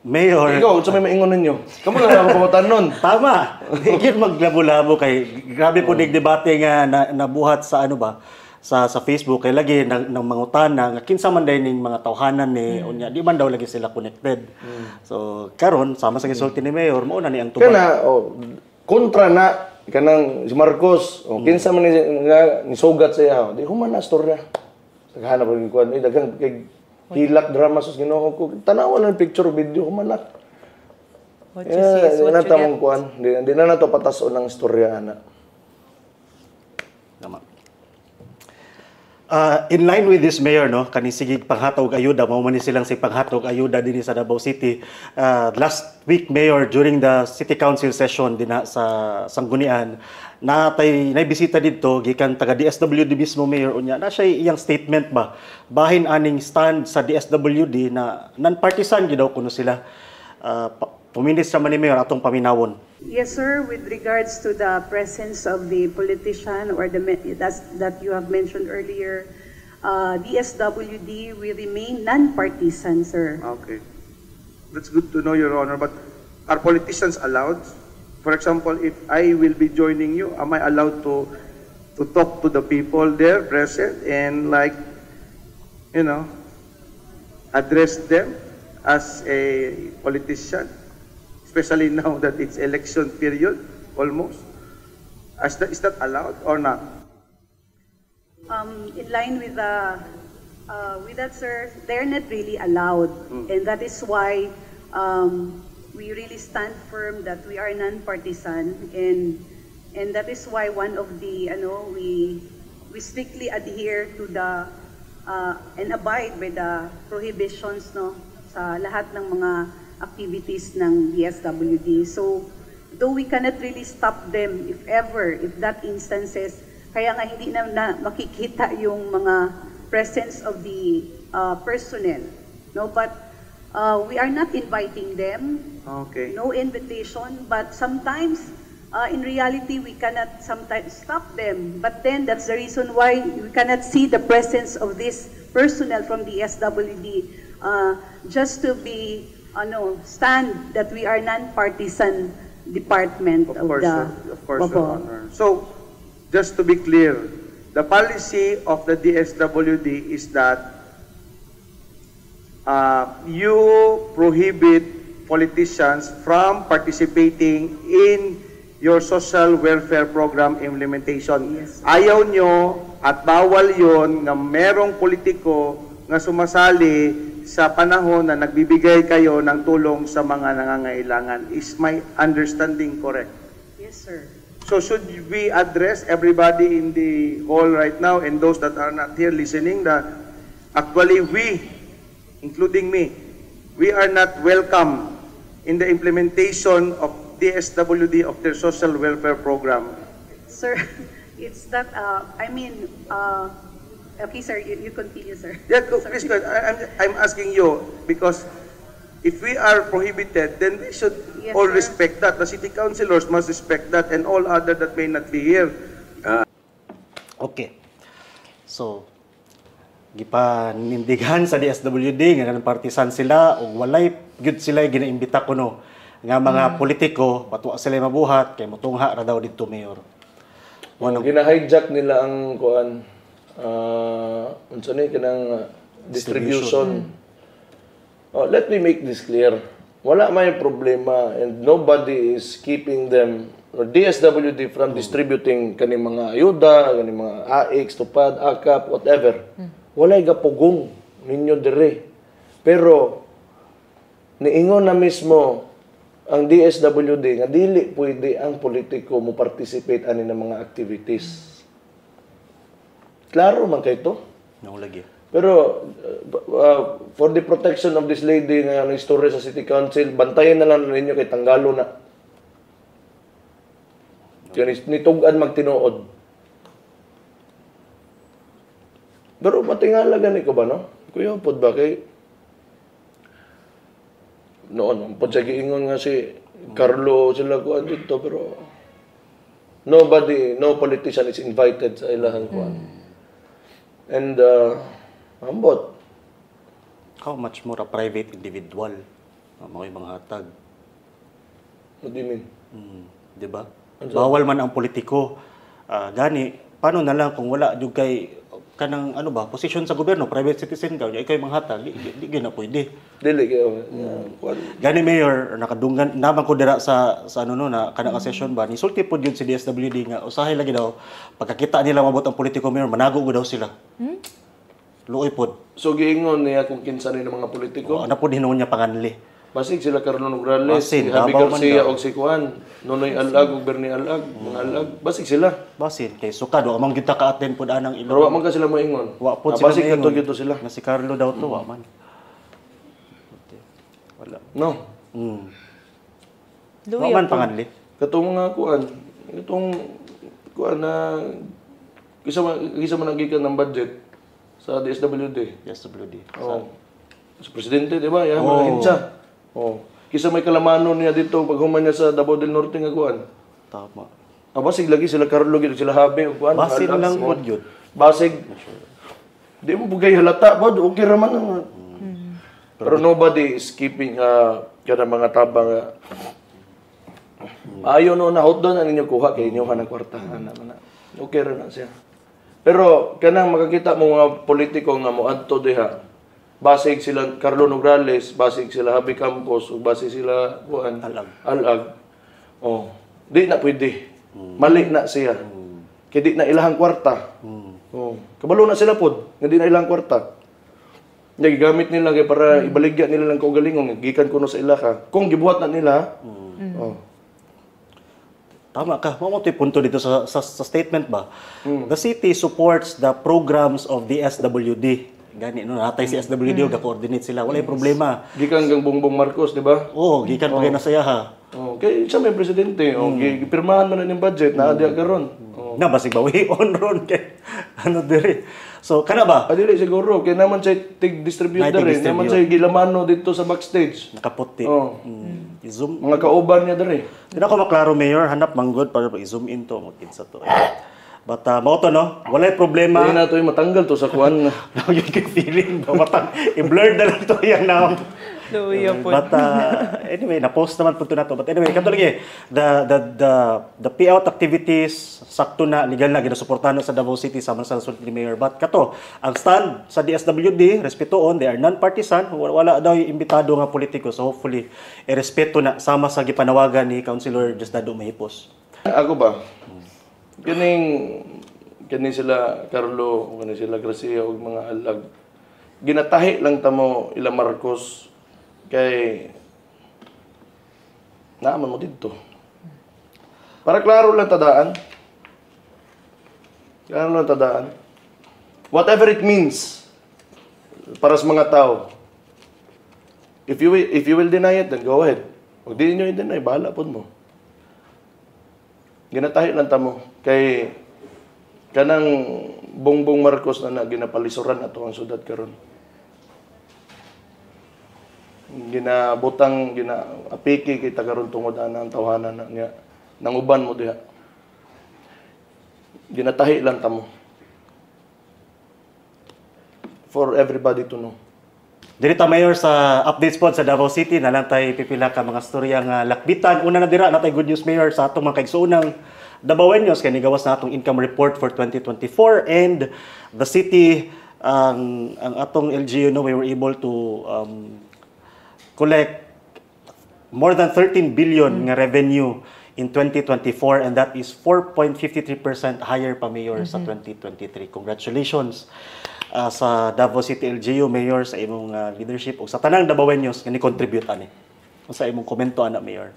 A: Mayor,
C: Ikaw, sa may maingon ninyo. Kamu na ako pangutan nun.
A: tama. Higit maglabo-labo kay grabe po debate nga nabuhat sa ano ba sa Facebook kay lagi ng mangutana nga kinsa man day ning mga tawhanan ni unya di man daw lagi sila connected. So karon sama sa gisulti ni Mayor mao na ni ang tubag.
C: Kana, kontra na, kanang si Marcos, kinsa man ni sugat sa iya, di human na storya. Naghanap rin ko, daghang kay hilak drama sus Ginoo ko. Tanawan lang picture video human na.
B: What you see is what you
C: tamong
B: get.
C: kuan. Di na nato patason ng istorya ana.
A: Tama. In line with this, Mayor, no, kani sige panghatog ayuda, mao man ni silang si panghatog ayuda dinhi sa Davao City. Last week, Mayor, during the City Council session dinha sa Sanggunian, naibisita dito gikan taga DSWD mismo, Mayor, unya na siya iyang statement ba bahin aning stand sa DSWD na non-partisan gid daw kuno sila. Puminis sa man ni Mayor atong paminawon.
D: Yes, sir. With regards to the presence of the politician or that you have mentioned earlier, DSWD will remain non-partisan, sir.
E: Okay. That's good to know, Your Honor. But are politicians allowed? For example, if I will be joining you, am I allowed to talk to the people there present and address them as a politician? Especially now that it's election period, almost. Is that allowed or not?
D: In line with that, sir, they're not really allowed, and that is why we really stand firm that we are non-partisan, and that is why one of the we strictly adhere to the and abide by the prohibitions sa lahat ng mga activities ng DSWD. So, though we cannot really stop them if that instances, kaya nga hindi na makikita yung mga presence of the personnel. No, but we are not inviting them.
E: Okay.
D: No invitation, but sometimes in reality we cannot sometimes stop them. But then that's the reason why we cannot see the presence of this personnel from the SWD just to be stand that we are non-partisan department of
E: course,
D: the
E: of course, Your Honor. So, just to be clear, the policy of the DSWD is that you prohibit politicians from participating in your social welfare program implementation.
D: Yes.
E: Ayaw nyo at bawal yon nga merong politiko nga sumasali sa panahon na nagbibigay kayo ng tulong sa mga nangangailangan. Is my understanding correct?
D: Yes, sir.
E: So should we address everybody in the hall right now and those that are not here listening that actually we, including me, we are not welcome in the implementation of DSWD of their social welfare program?
D: Sir, it's that, okay, sir, you continue, sir.
E: Yeah, please go ahead. I'm asking you because if we are prohibited, then we should
D: Yes,
E: all
D: sir.
E: respect that. The city councilors must respect that and all other that may not be here.
A: Okay. So, gipanindigan sa DSWD nga partisan sila ug walay gyud sila ginaimbita kuno nga mga politiko patwa sila mabuhat kay motungha ra daw didto, Mayor.
C: Gina-hijack nila ang kuan unsa ni kanang distribution. Let me make this clear. Wala may problema and nobody is keeping them or DSWD from distributing kaning mga ayuda, kaning mga AX, tupad, AKAP, whatever. Walay gapugong ninyo dire. Pero niingon na mismo ang DSWD nga dili pwede ang politiko mo participate ani ng mga activities. Klaro man kay to.
A: Naulagi.
C: Pero for the protection of this lady nga istorya sa City Council, bantayan na lang ninyo kay tanggalo na. Kaya nitug-an magtinuod. Pero matingala gani ko ba, no? Kuya, pod ba kay noon. Pag siya giingon nga si Carlo sila kuan dito, pero nobody, no politician is invited sa ilahang kuan. And ambot.
A: How much more a private individual mga mga hatag.
C: What do you mean?
A: Di ba? Bawal man ang politiko. Gani, paano na lang kung wala yung kay kanang ano ba, posisyon sa gobyerno, private citizen ka, ikaw yung manghatag, di na pwede.
C: Dili kayo. Kuan.
A: Gani Mayor, nakadunggan naman ko dira sa ano no na kanang session ba, nisulti po yun si DSWD nga usahay lagi daw pagkakita nila mabot ang politiko Mayor, manago daw sila. Luoy pod.
C: So giingon niya kung kinsa ni mga politiko.
A: Ano po hinuon niya panganli.
C: Basig sila Carlo Nograles, si
A: Basin,
C: Javi
A: Davao man
C: Garcia
A: daw.
C: og si Juan, Nonoy Alag ug Bernie Alag, mga Alag. Basig sila.
A: Basin kay sukad wa man kita ka-attend pod anang ilo.
C: Pero wa man ka sila moingon.
A: Wa pod sila.
C: Basig
A: maingon.
C: kato sila.
A: Na si Carlo daw to wa man. Wala.
C: No.
A: Wa man panganli.
C: Katong mga kuan, itong kuan na kisa man nagikan ng budget sa DSWD.
A: DSWD.
C: Oh. Sa presidente, di ba? Yan, mga hinsa. Oh. Kisa may kalamano niya dito pag human niya sa Davao del Norte nga kuan.
A: Tama.
C: Basig lagi sila Carlo gid sila Habe ug kuan.
A: Basin
C: Alag,
A: lang
C: oh.
A: pod yun.
C: Basig. Di mo bugay halata pod, okay ra man. Pero nobody is keeping kada mga tabang ayo no na hotdon ang inyo kuha kay inyo kanang kwartahan naman na. Okay ra na siya. Pero kanang makakita mo mga politiko nga moadto diha. Basig sila Carlo Nograles, basig sila Javi Campos, ug basig sila kuan Alag. Oh, di na pwede. Mali na siya. Kay di na ilahang kwarta. Oh, kabalo na sila pod, nga di na ilahang kwarta. Nga gigamit nila kay para ibaligya nila lang kaugalingon gikan kuno sa ilaha. Kung gibuhat na nila, oh.
A: Tama ka. Mao to'y punto dito sa statement ba? The city supports the programs of the SWD. Gani no natay si SWD ug coordinate sila. Walay problema.
C: Gikan kang Bongbong Marcos, di ba?
A: Oo, gikan pa kay nasaya ha.
C: Oh, kay siya may presidente, oh, gipirmahan man na ning budget na adya karon. Oh.
A: Na basig bawi on ron kay ano diri. So kana ba?
C: Adili siguro kay naman siya tig-distribute
A: Nay,
C: dere,
A: tig-distribute.
C: naman siya gilamano dito sa backstage.
A: Nakaputi.
C: Oh.
A: I-zoom.
C: Mga kauban niya dere.
A: Di na ko maklaro Mayor, hanap manggod para i-zoom in to mo kinsa to. But mao to no, walay problema.
C: Dili na to matanggal to sa kuan.
A: Now you can feeling ba matang i-blur na lang to yang now.
B: Luya po.
A: But anyway, na-post naman po ito na to. But anyway, kato lagi, the payout activities, sakto na, legal na, ginasuportahan na sa Davao City, sama sa sulti ni Mayor. But kato, ang stand sa DSWD, respetoon, they are non-partisan, wala daw yung imbitado nga politiko. So hopefully, respeto na, sama sa gipanawagan ni Councilor Diosdado Mahipos.
C: Ako ba? Kini sila Carlo, kini sila Gracia ug mga Alag. Ginatahi lang tamo ila Marcos kay naaman mo dito. Para klaro lang tadaan. Klaro lang tadaan. Whatever it means para sa mga tao. If you will deny it, then go ahead. Kung di nyo i-deny, bahala po mo. Ginatahi lang tamo kay kanang Bongbong Marcos na ginapalisuran ato ang syudad karon. Ginabutang ginaapiki kita karon tungod ana ang tawhanan na niya nanguban mo diha. Ginatahi lang tamo. For everybody to know.
A: Dirita Mayor sa updates pod sa Davao City na lang tayo pipila ka mga storya nga lakbitan. Una na dira natay good news Mayor sa atong mga kaigsuonang Davaoenos kay nigawas na atong income report for 2024 and the city ang atong LGU no we were able to collect more than 13 billion nga revenue in 2024 and that is 4.53% higher pa Mayor sa 2023. Congratulations sa Davao City LGU Mayor sa imong leadership ug sa tanang Davaoenos nga ni-contribute ani. Sa imong komento ana Mayor.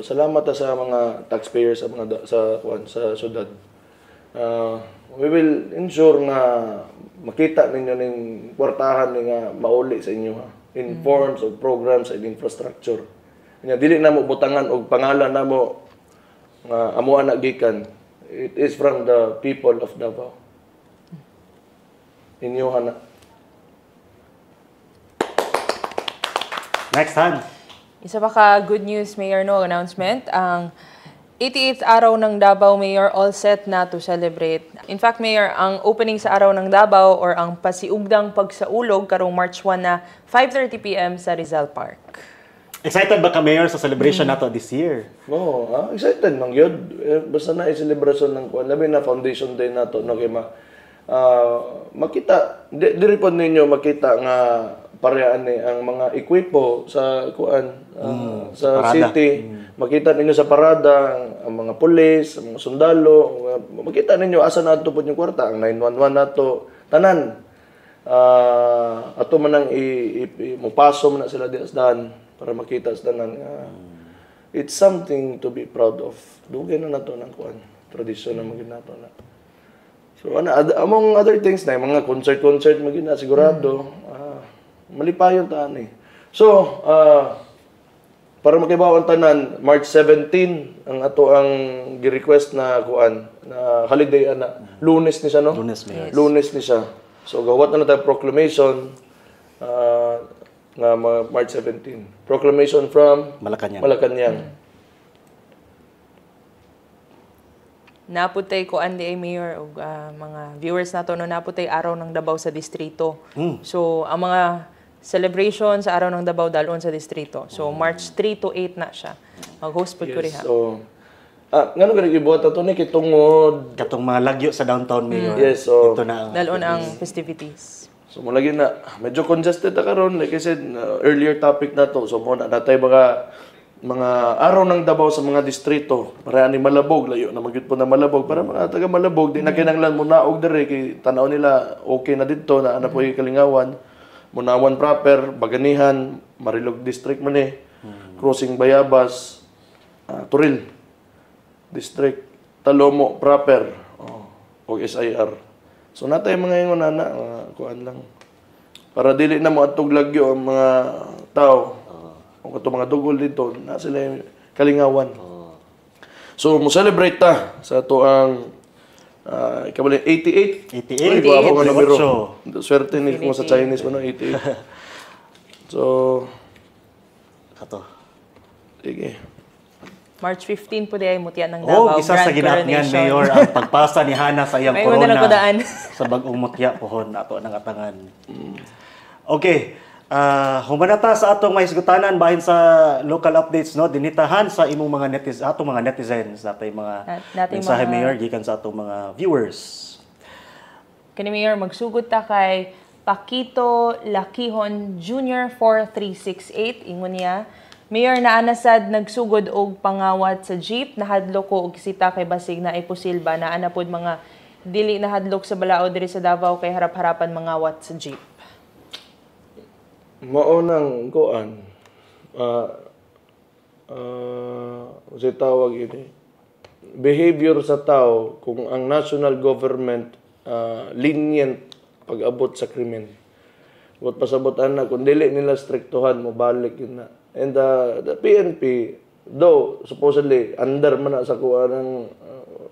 C: Salamat sa mga taxpayers sa mga sa syudad. We will ensure nga makita ninyo ning kwartahan nga mauli sa inyo ha, in forms of programs and infrastructure. Nya dili na mo butangan og pangalan namo nga amo ana gikan. It is from the people of Davao. Inyo hana.
A: Next, Han.
B: Isa pa ka good news, Mayor, no, announcement. Ang 88th araw ng Davao, Mayor, all set na to celebrate. In fact, Mayor, ang opening sa araw ng Davao or ang pasiugdang pagsaulog karong March 1 na 5:30 p.m. sa Rizal Park.
A: Excited ba ka, Mayor, sa celebration nato this year?
C: Oo, excited man yun. Basta na i-celebration ng kuan, labi na foundation day nato no kay makita diri po ninyo makita nga parehaan ni ang mga ekwipo sa kuan sa
A: parada.
C: city. Makita ninyo sa parada ang mga pulis, ang mga sundalo, makita ninyo asa nato po yung kwarta ang 911 nato tanan. Ato man nang mupaso man na sila di asdan para makita sa tanan nga it's something to be proud of. Dugay na nato ng kuan tradisyon na magin nato na. So among other things na mga concert magin na sigurado malipayon taan eh. So para makibaw ang tanan March 17 ang ato ang gi-request na kuan na holiday ana Lunes ni siya no.
A: Lunes, Mayor.
C: Lunes ni siya. So gawat na tayo proclamation nga March 17. Proclamation from Malacañang.
B: Naputay ko andi ay Mayor o mga viewers nato no naputay araw ng Davao sa distrito. So ang mga celebration sa araw ng Davao dalon sa distrito. So March 3 to 8 na siya. Mag-host pud ko riha.
C: So ngano gani gibuhat ato ni kitungod
A: Katong mga lagyo sa downtown, Mayor.
C: Yes, so
A: Ito na ang
B: Dalon ang festivities.
C: so mulagi na medyo congested na karon like I said earlier topic na to. So mo na natay mga araw ng Davao sa mga distrito para ani Malabog layo na magyud po na Malabog para mga taga Malabog di na kinahanglan mo naog diri kay tan-aw nila okay na didto na ana po Kalingawan, Munawan proper, Baganihan, Marilog district man Crossing Bayabas, Turil district, Talomo proper o SIR. So natay mga ingon ana kuan lang para dili na mo atog lagyo ang mga tao. Kung ito mga dugol dito, na sila yung Kalingawan. So, mo celebrate ta sa ito ang 88.
A: 88.
C: Uy, ako nga numero.
A: 88.
C: Swerte ni mo sa Chinese mo 88. So,
A: Kato.
C: sige.
B: March 15 po di ay mutya ng Davao.
A: Isa sa ginatngan, Mayor, ang pagpasa ni Hana sa iyang
B: May
A: corona
B: una na ko daan.
A: sa bagong mutya pohon ato ng atangan. Okay. Humanata sa atong may hisgutanan bahin sa local updates no dinitahan sa imong mga netizens natay mga mensahe Mayor gikan sa atong mga viewers.
B: Kani Mayor magsugod ta kay Paquito Lakihon Jr. 4368 ingon niya Mayor naanasad nagsugod og pangawat sa jeep nahadlok ko og kisita kay basig na ay posilba na ana pod mga dili nahadlok sa balao diri sa Davao kay harap-harapan mangawat sa jeep.
C: Maunang kuan sa tawag ini behavior sa tao kung ang national government lenient pag-abot sa krimen. Wat pasabotan na kung dili nila striktuhan mo balik yun na. And the PNP though supposedly under man na sa kuan ng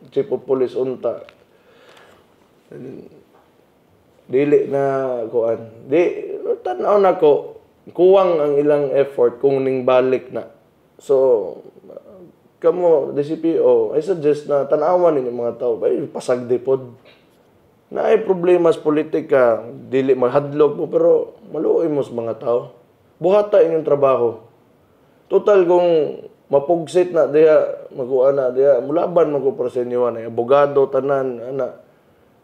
C: chief of police unta dili na kuan di tan-aw na ko kuwang ang ilang effort kung ning balik na so kamo DCPO I suggest na tan-awan ninyo mga tao ay pasagdi pod na ay problema sa politika dili mahadlok mo pero maluoy mo sa mga tao buhata inyong trabaho total kung mapugsit na diha maguan na diha mulaban mo ko persenyo na abogado tanan ana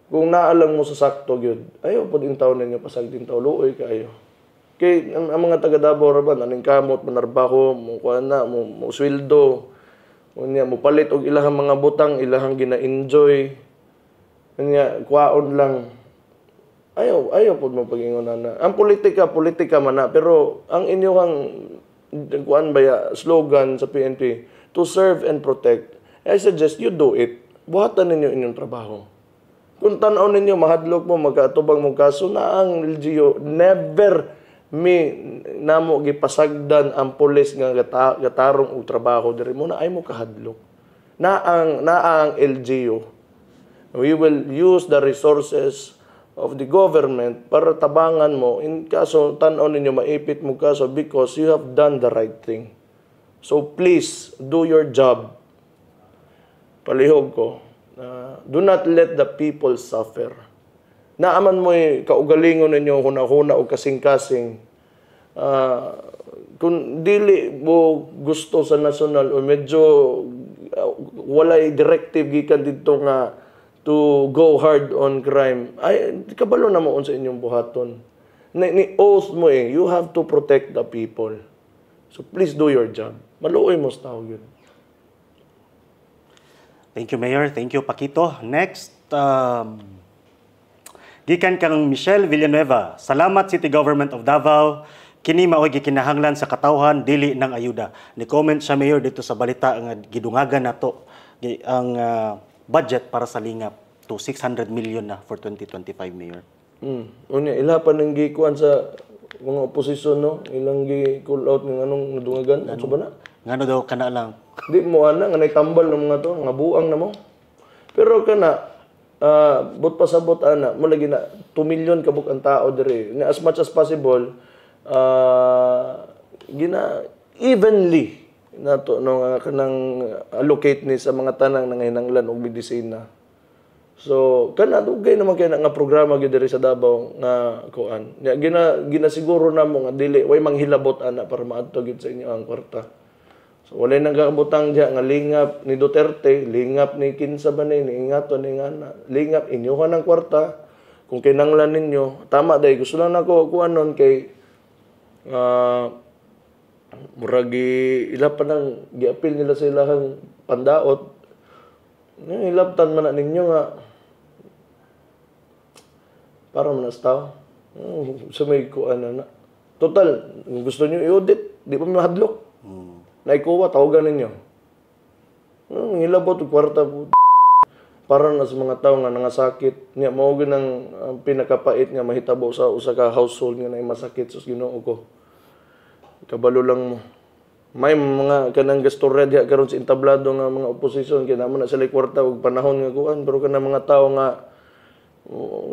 C: kung naalang mo sa sakto gyud ayo pod intaw ninyo pasagdin taw luoy kaayo kay ang mga taga Davao raban aning kamot manarbaho mo kuan na mo sweldo unya mo palit og ilahang mga butang ilahang gina-enjoy unya kuwaon lang ayo pod mo pagingon na ang politika man na pero ang inyong kuan baya slogan sa PNP to serve and protect I suggest you do it buhatan ninyo inyong trabaho. Kung tanaw ninyo, mahadlok mo, magkaatubang mong kaso na ang LGU, never namo gipasagdan ang pulis nga gatarong og trabaho diri mo na ay mo kahadlok. Na ang LGU, we will use the resources of the government para tabangan mo in kaso tan-on ninyo maipit mo kaso because you have done the right thing. So please do your job. Palihog ko. Do not let the people suffer. Naaman mo kaugalingon ninyo huna-huna o kasing-kasing. Kung dili mo gusto sa national o medyo walay directive gikan dito nga to go hard on crime, ay kabalo na mo sa inyong buhaton. Ni oath mo you have to protect the people. So please do your job. Maluoy mo sa tao yun.
A: Thank you, Mayor. Thank you, Paquito. Next, gikan kang Michelle Villanueva. Salamat, City Government of Davao. Kini mao'y gikinahanglan sa katawhan, dili ng ayuda. Ni-comment siya, Mayor, dito sa balita nga gidungagan nato ang budget para sa lingap to 600 million na for 2025, Mayor.
C: Unya, ila pa nang gikuan sa mga oposisyon, no? Ilang gi-call out ng anong nadungagan. Ano ba na?
A: Ngano daw kana lang.
C: Di mo ana nga tambal ng mga to, nga buang na mo. Pero kana but pasabot ana, mo lagi na 2 million kabuk ang tao dire. As much as possible gina evenly nato no kanang allocate ni sa mga tanang nanginahanglan og medisina. So kana dugay naman kay nga programa gyud diri sa Davao nga kuan. Ginasiguro namo nga dili way manghilabot ana para maadto gyud sa inyo ang kwarta. So wala nang kakabutang diya nga lingap ni Duterte, lingap ni kinsa ba ni ingaton ni ngana, lingap inyo ng kwarta kung kinanglan ninyo. Tama day gusto lang nako kuanon kay muragi ila pa nang giapil nila sa ilahang pandaot. Ilabtan man na ninyo nga para manastaw. Sa may kuan na. Total, gusto niyo i-audit, di pa mahadlok. Naikuha, tawagan ninyo. Ngilabot, kwarta po. Para na sa mga tao nga nangasakit. Nga, mawagin ang pinakapait nga mahitabo sa usa ka household nga na masakit sa Ginoo ko. Kabalo lang mo. May mga kanang gastorya diha karon sa entablado nga mga oposisyon kay naman na sila kwarta og panahon nga kuan pero kanang mga tao nga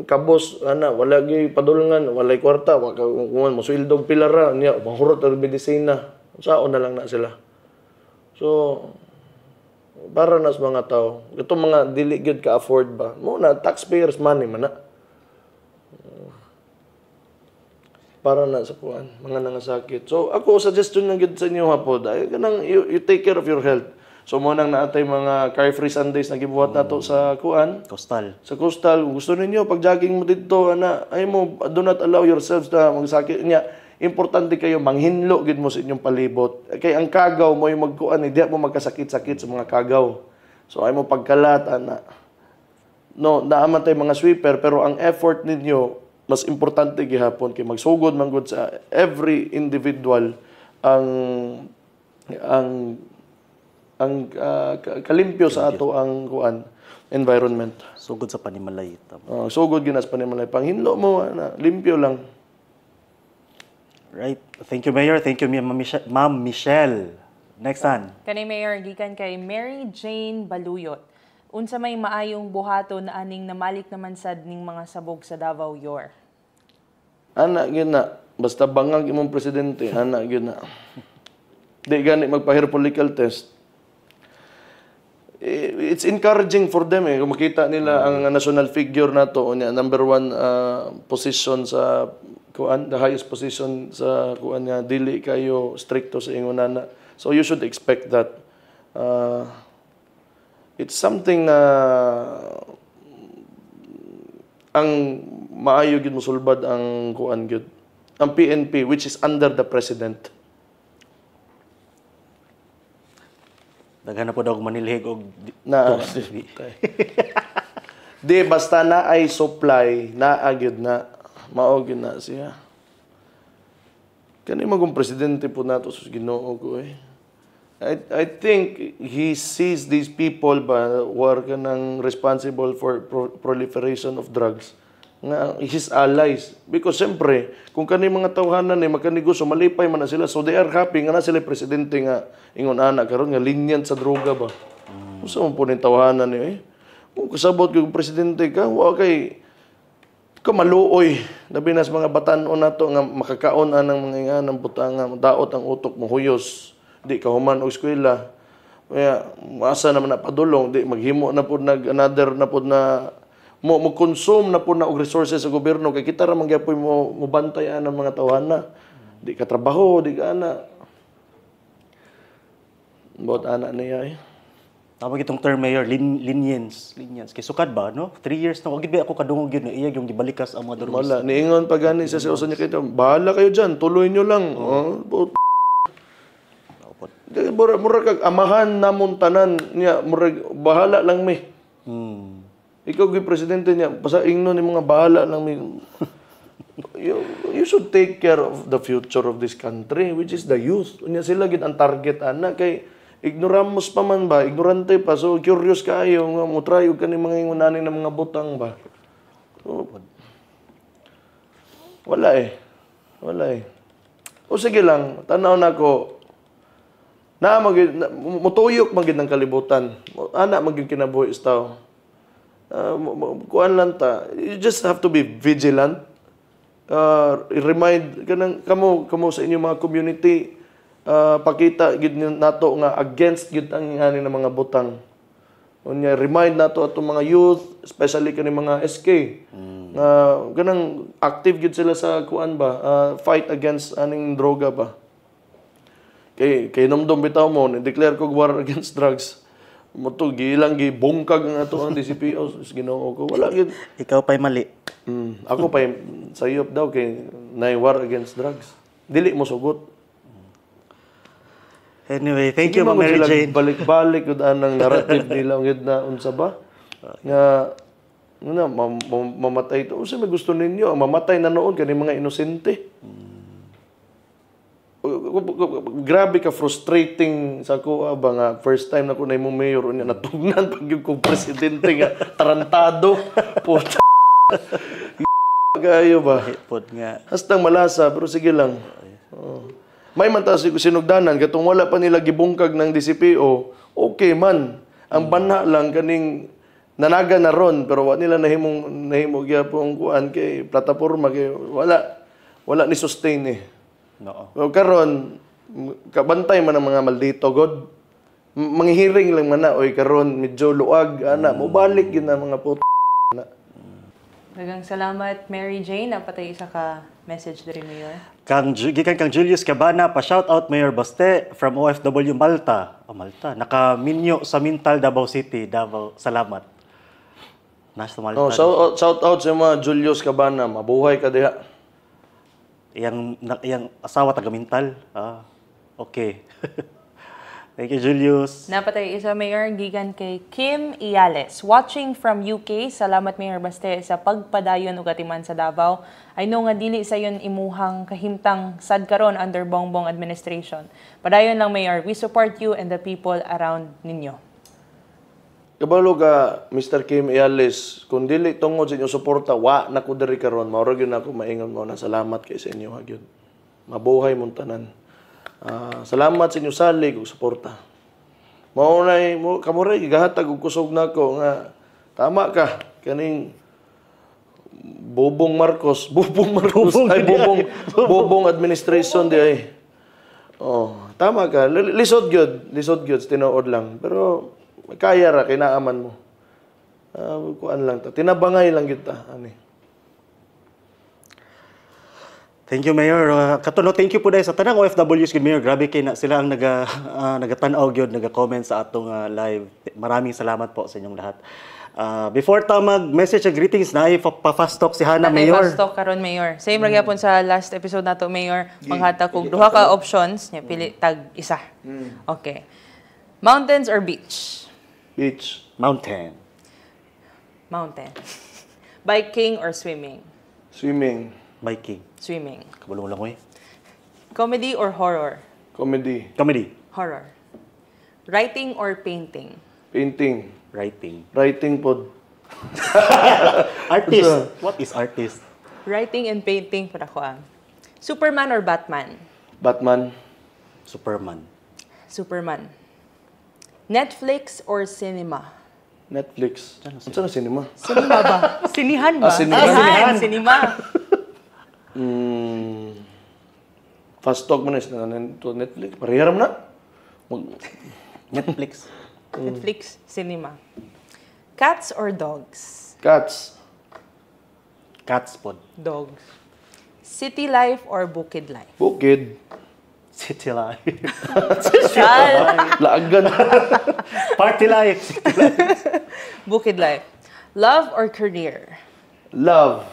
C: kabos ana wala gyud padulngan walay kwarta kuan mosuildog pilara niya mahurot og medisina saon na lang na sila. So para nas mga tao itong mga dili gyud ka afford ba mo na taxpayers money man na para na sa kuan mga nangasakit. So ako suggestion lang gid sa inyo hapon ay kanang you take care of your health. So mo nang naatay mga car-free Sundays na gibuhat nato sa kuan
A: Coastal.
C: sa coastal. Kung gusto ninyo pag jogging mo dito ana ay mo do not allow yourselves na magsakit niya. Importante kayo manghinlo gid mo sa inyong palibot. Kay ang kagaw mo yung magkuan di mo magkasakit-sakit sa mga kagaw. So ay mo pagkalat ana. No, naaman tay mga sweeper pero ang effort ninyo mas importante gihapon kay magsugod man gud sa every individual ang kalimpyo sa ato ang kuan environment.
A: Sugod sa panimalay.
C: Sugod ginas panimalay panghinlo mo na limpyo lang.
A: Right. Thank you, Mayor. Thank you, Ma'am Michelle. Next one.
B: Kanay Mayor, gikan kay Mary Jane Baluyot. Unsa may maayong buhaton na aning namalik naman sad ning mga sabog sa Davao Yor.
C: Ana gyud na basta bangag imong presidente, ana gyud na. Di gani magpa-hair follicle test. It's encouraging for them kung makita nila ang national figure nato unya number 1 position sa kuan, the highest position sa kuan nga dili kayo stricto sa ingon ana. So you should expect that. It's something na ang maayo gyud mosulbad ang kuan gyud ang PNP which is under the president.
A: Daghan na po daw manilhig og
C: Na di basta na ay supply na gyud na mao gyud na siya. Kani magong presidente po nato sa Ginoo ko I think he sees these people ba who are kanang responsible for proliferation of drugs nga his allies because siyempre kung kani mga tawhanan ni makanegosyo malipay man na sila so they are happy nga na sila presidente nga ingon ana karon nga linyan sa droga ba usa man po ning tawhanan ni kung kasabot kay presidente ka wa kay maluoy. Labi na sa mga batan-on nato nga makakaon anang mga nga ng butanga, daot ang utok mo huyos. Di ka human og eskwela. Kaya asa naman na padulong, di maghimo na pud nag another na pud na mo consume na pud na og resources sa gobyerno kay kita ra man gyapon mo bantay ang mga tawhana. Di ka trabaho, di ka ana. Bot ana niya eh.
A: Tawag itong term, Mayor, lenience. Kay sukad ba, no? 3 years na, wagid ba ako kadungog yun, iya yung gibalikas ang mga durugis.
C: Wala, niingon pa gani sa usan niya kayo, bahala kayo dyan, tuloy nyo lang. Mura kag amahan namon tanan niya, mura bahala lang mi. Ikaw gi presidente niya, pasaing no ni mga bahala lang mi. You should take care of the future of this country, which is the youth. Unya sila gid ang target ana kay ignoramos pa man ba, ignorante pa, so curious kayo nga mo try og kani mga ingunanin ng mga butang ba. So, wala eh. O sige lang, tanaw na ko na mutuyok magid ng kalibutan. Ana magid kinabuhi istaw. Kuan lang ta. You just have to be vigilant. Remind kanang kamo sa inyong mga community, pakita gid nato nga against gid ang ani ng mga butang. Unya remind nato atong mga youth, especially kani mga SK, nga ganang active gid sila sa kuan ba, fight against aning droga ba. Kay nomdom bitaw mo, declare ko war against drugs. Moto gilang gibungkag ang ato ang DCPO, Ginoo ko. Wala gid.
A: Ikaw pa'y mali.
C: Ako pa'y sayop daw kay nay war against drugs. Dili mo sugot.
A: Anyway, thank you, Ma'am Mary Jane.
C: Balik-balik gud anang narrative nila gid na unsa ba? Nga mamatay to. Unsa may gusto ninyo? Mamatay na noon kani mga inosente. Grabe ka frustrating sa ko ba nga first time na ko na imong mayor unya natugnan pag yung kong presidente nga tarantado. Puta. Kayo ba?
A: Pod nga.
C: Hastang malasa pero sige lang. May man ta sinugdanan katong wala pa nila gibungkag ng DCPO, okay man. Ang bana lang kaning nanaga na ron pero wala nila nahimo gyapon kuan kay plataporma kay wala ni sustain eh.
A: No.
C: So karon kabantay man ang mga maldito god. Manghihiring lang man na oy karon medyo luag ana mo balik gid na mga puto.
B: Daghang salamat, Mary Jane. Napatay isa ka message diri, Mayor.
A: Gikan kang Julius Cabana, pa-shout out Mayor Baste from OFW Malta. Malta. Naka-minyo sa Mintal, Davao City. Davao. Salamat. Nasa Malta.
C: Shout out sa mga Julius Cabana. Mabuhay ka diha.
A: Yang asawa taga Mintal. Okay. Thank you, Julius.
B: Napatay isa, Mayor, gikan kay Kim Iales. Watching from UK, salamat, Mayor Baste, sa pagpadayon ug atiman sa Davao. I know nga dili sa yon imuhang kahimtang sad karon under Bongbong administration. Padayon lang, Mayor. We support you and the people around ninyo.
C: Kabalo ka, Mr. Kim Iales, kung dili tungod sa inyong suporta, wa na ko diri karon. Mauro gyud ako maingon mo na salamat kay sa inyo hagyod. Mabuhay mong tanan. Salamat sa inyong salig ug suporta. Maunay mo kamuray gigahatag og kusog nako nga tama ka kaning Bobong Marcos Bobong administration di ay. Tama ka. Lisod gyud tinuod lang. Pero kaya ra kay naaman mo. Kuan lang ta. Tinabangay lang gyud ta ani.
A: Thank you, Mayor. Katuno, thank you po dahil sa tanang OFWs, good Mayor. Grabe kayo na sila ang nagatanaw yun, naga-comment sa atong live. Maraming salamat po sa inyong lahat. Before ta mag-message and greetings, pa-fast talk si Hana, Mayor.
B: Fast talk karon, Mayor. Same ra gyapon sa last episode nato, Mayor. Panghatag kog duha ka options, nya pili tag isa. Okay. Mountains or beach?
C: Beach.
A: Mountain.
B: Biking or swimming?
C: Swimming.
A: Biking.
B: Swimming.
A: Kabulong lang ko eh.
B: Comedy or horror?
C: Comedy.
B: Horror. Writing or painting?
C: Painting.
A: Writing
C: pod.
A: Artist. What is artist?
B: Writing and painting para ko ang. Superman or Batman?
C: Batman.
A: Superman.
B: Netflix or cinema?
C: Netflix. Ano na cinema?
B: Cinema ba? Sinihan ba?
C: Sinihan.
B: Cinema.
C: Fast talk mo na to Netflix. Pariharam na.
A: Netflix.
B: Netflix, cinema. Cats or dogs?
C: Cats.
A: Cats pod.
B: Dogs. City life or bukid life?
C: Bukid.
A: City life.
C: Laagan.
A: Party life.
B: Bukid life. Love or career?
C: Love.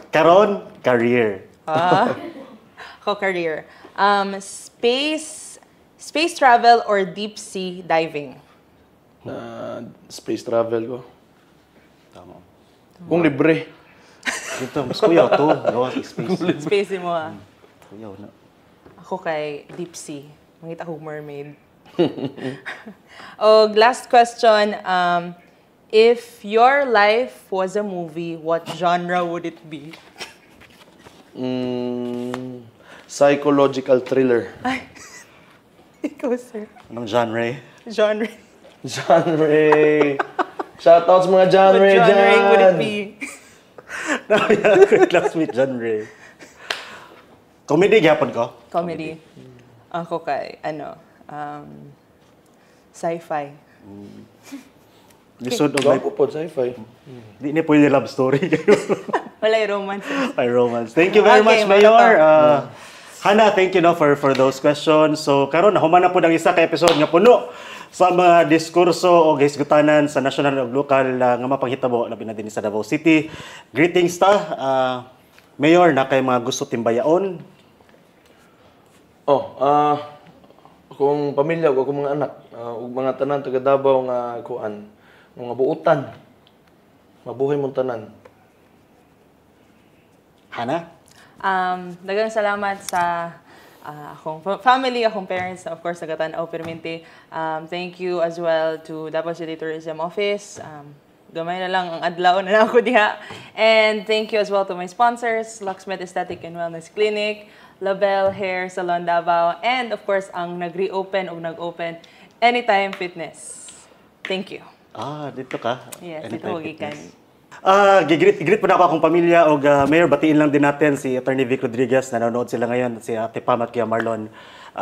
A: Karon, career.
B: Ako career. Space travel or deep sea diving?
C: Space travel ko.
A: Tama.
C: Kung libre.
A: Dito, mas kuyaw to. Gawa sa space.
B: Space mo ah.
A: Kuyaw na.
B: Ako kay deep sea. Mangita ko mermaid. Oh, last question. If your life was a movie, what genre would it be?
C: Psychological thriller.
B: Ikaw, sir.
A: Anong genre?
B: Genre.
C: Genre. Shoutouts mga genre
B: What genre
C: dyan.
B: would it be?
A: Classmate genre. Comedy gyapon ko.
B: Comedy. Ako kay, sci-fi.
A: Lisod og may
C: Gapo po, sci-fi.
A: di ni pwede love story.
B: Walay romance.
A: Ay, romance. Thank you very
B: Okay,
A: much, Mayor.
B: mga
A: Hana, thank you for those questions. So, karon nahuman na po ng isa ka episode nga puno sa mga diskurso o hisgutanan sa national ug lokal nga mapanghitabo labi na din sa Davao City. Greetings ta, Mayor, na kay mga gusto timbayaon.
C: Akong pamilya, akong mga anak, ug mga tanan taga Davao nga kuan, mga buutan. Mabuhay mong tanan.
A: Hana?
B: Daghang salamat sa akong family, akong parents, of course, sa Gatanaw Permente. Thank you as well to Davao City Tourism Office. Gamay na lang ang adlaw na ako diha. And thank you as well to my sponsors, Luxmed Aesthetic and Wellness Clinic, Label Hair Salon Davao, and of course, ang nag-reopen o nag-open Anytime Fitness. Thank you.
A: Dito ka?
B: Yes,
A: Anytime
B: dito ko gikan.
A: Fitness. Gigreet po na ako akong pamilya o Mayor, batiin lang din natin si Attorney Vic Rodriguez, nanonood sila ngayon, si Ate Pam at Kuya Marlon.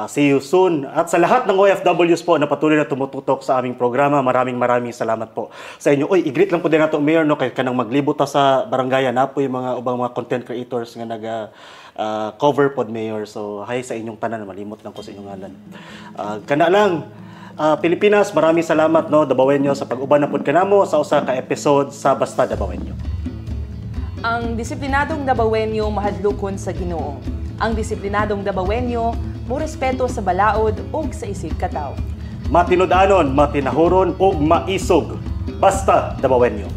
A: See you soon. At sa lahat ng OFWs po na patuloy na tumututok sa aming programa, maraming salamat po sa inyo. Uy, i-greet lang po din nato, Mayor, no, kay kanang maglibot ta sa barangayan na po yung mga ubang mga content creators nga cover pod, Mayor. So, hi sa inyong tanan, malimot lang ko sa inyong ngalan. Kana lang, Pilipinas, maraming salamat, no, Dabawenyo, sa pag-uban na pod kanamo sa usa ka episode sa Basta Dabawenyo.
B: Ang disiplinadong Dabawenyo mahadlokon sa Ginoo. Ang disiplinadong Dabawenyo mo respeto sa balaod ug sa isig katawo.
A: Matinud-anon, matinahuron ug maisog. Basta Dabawenyo.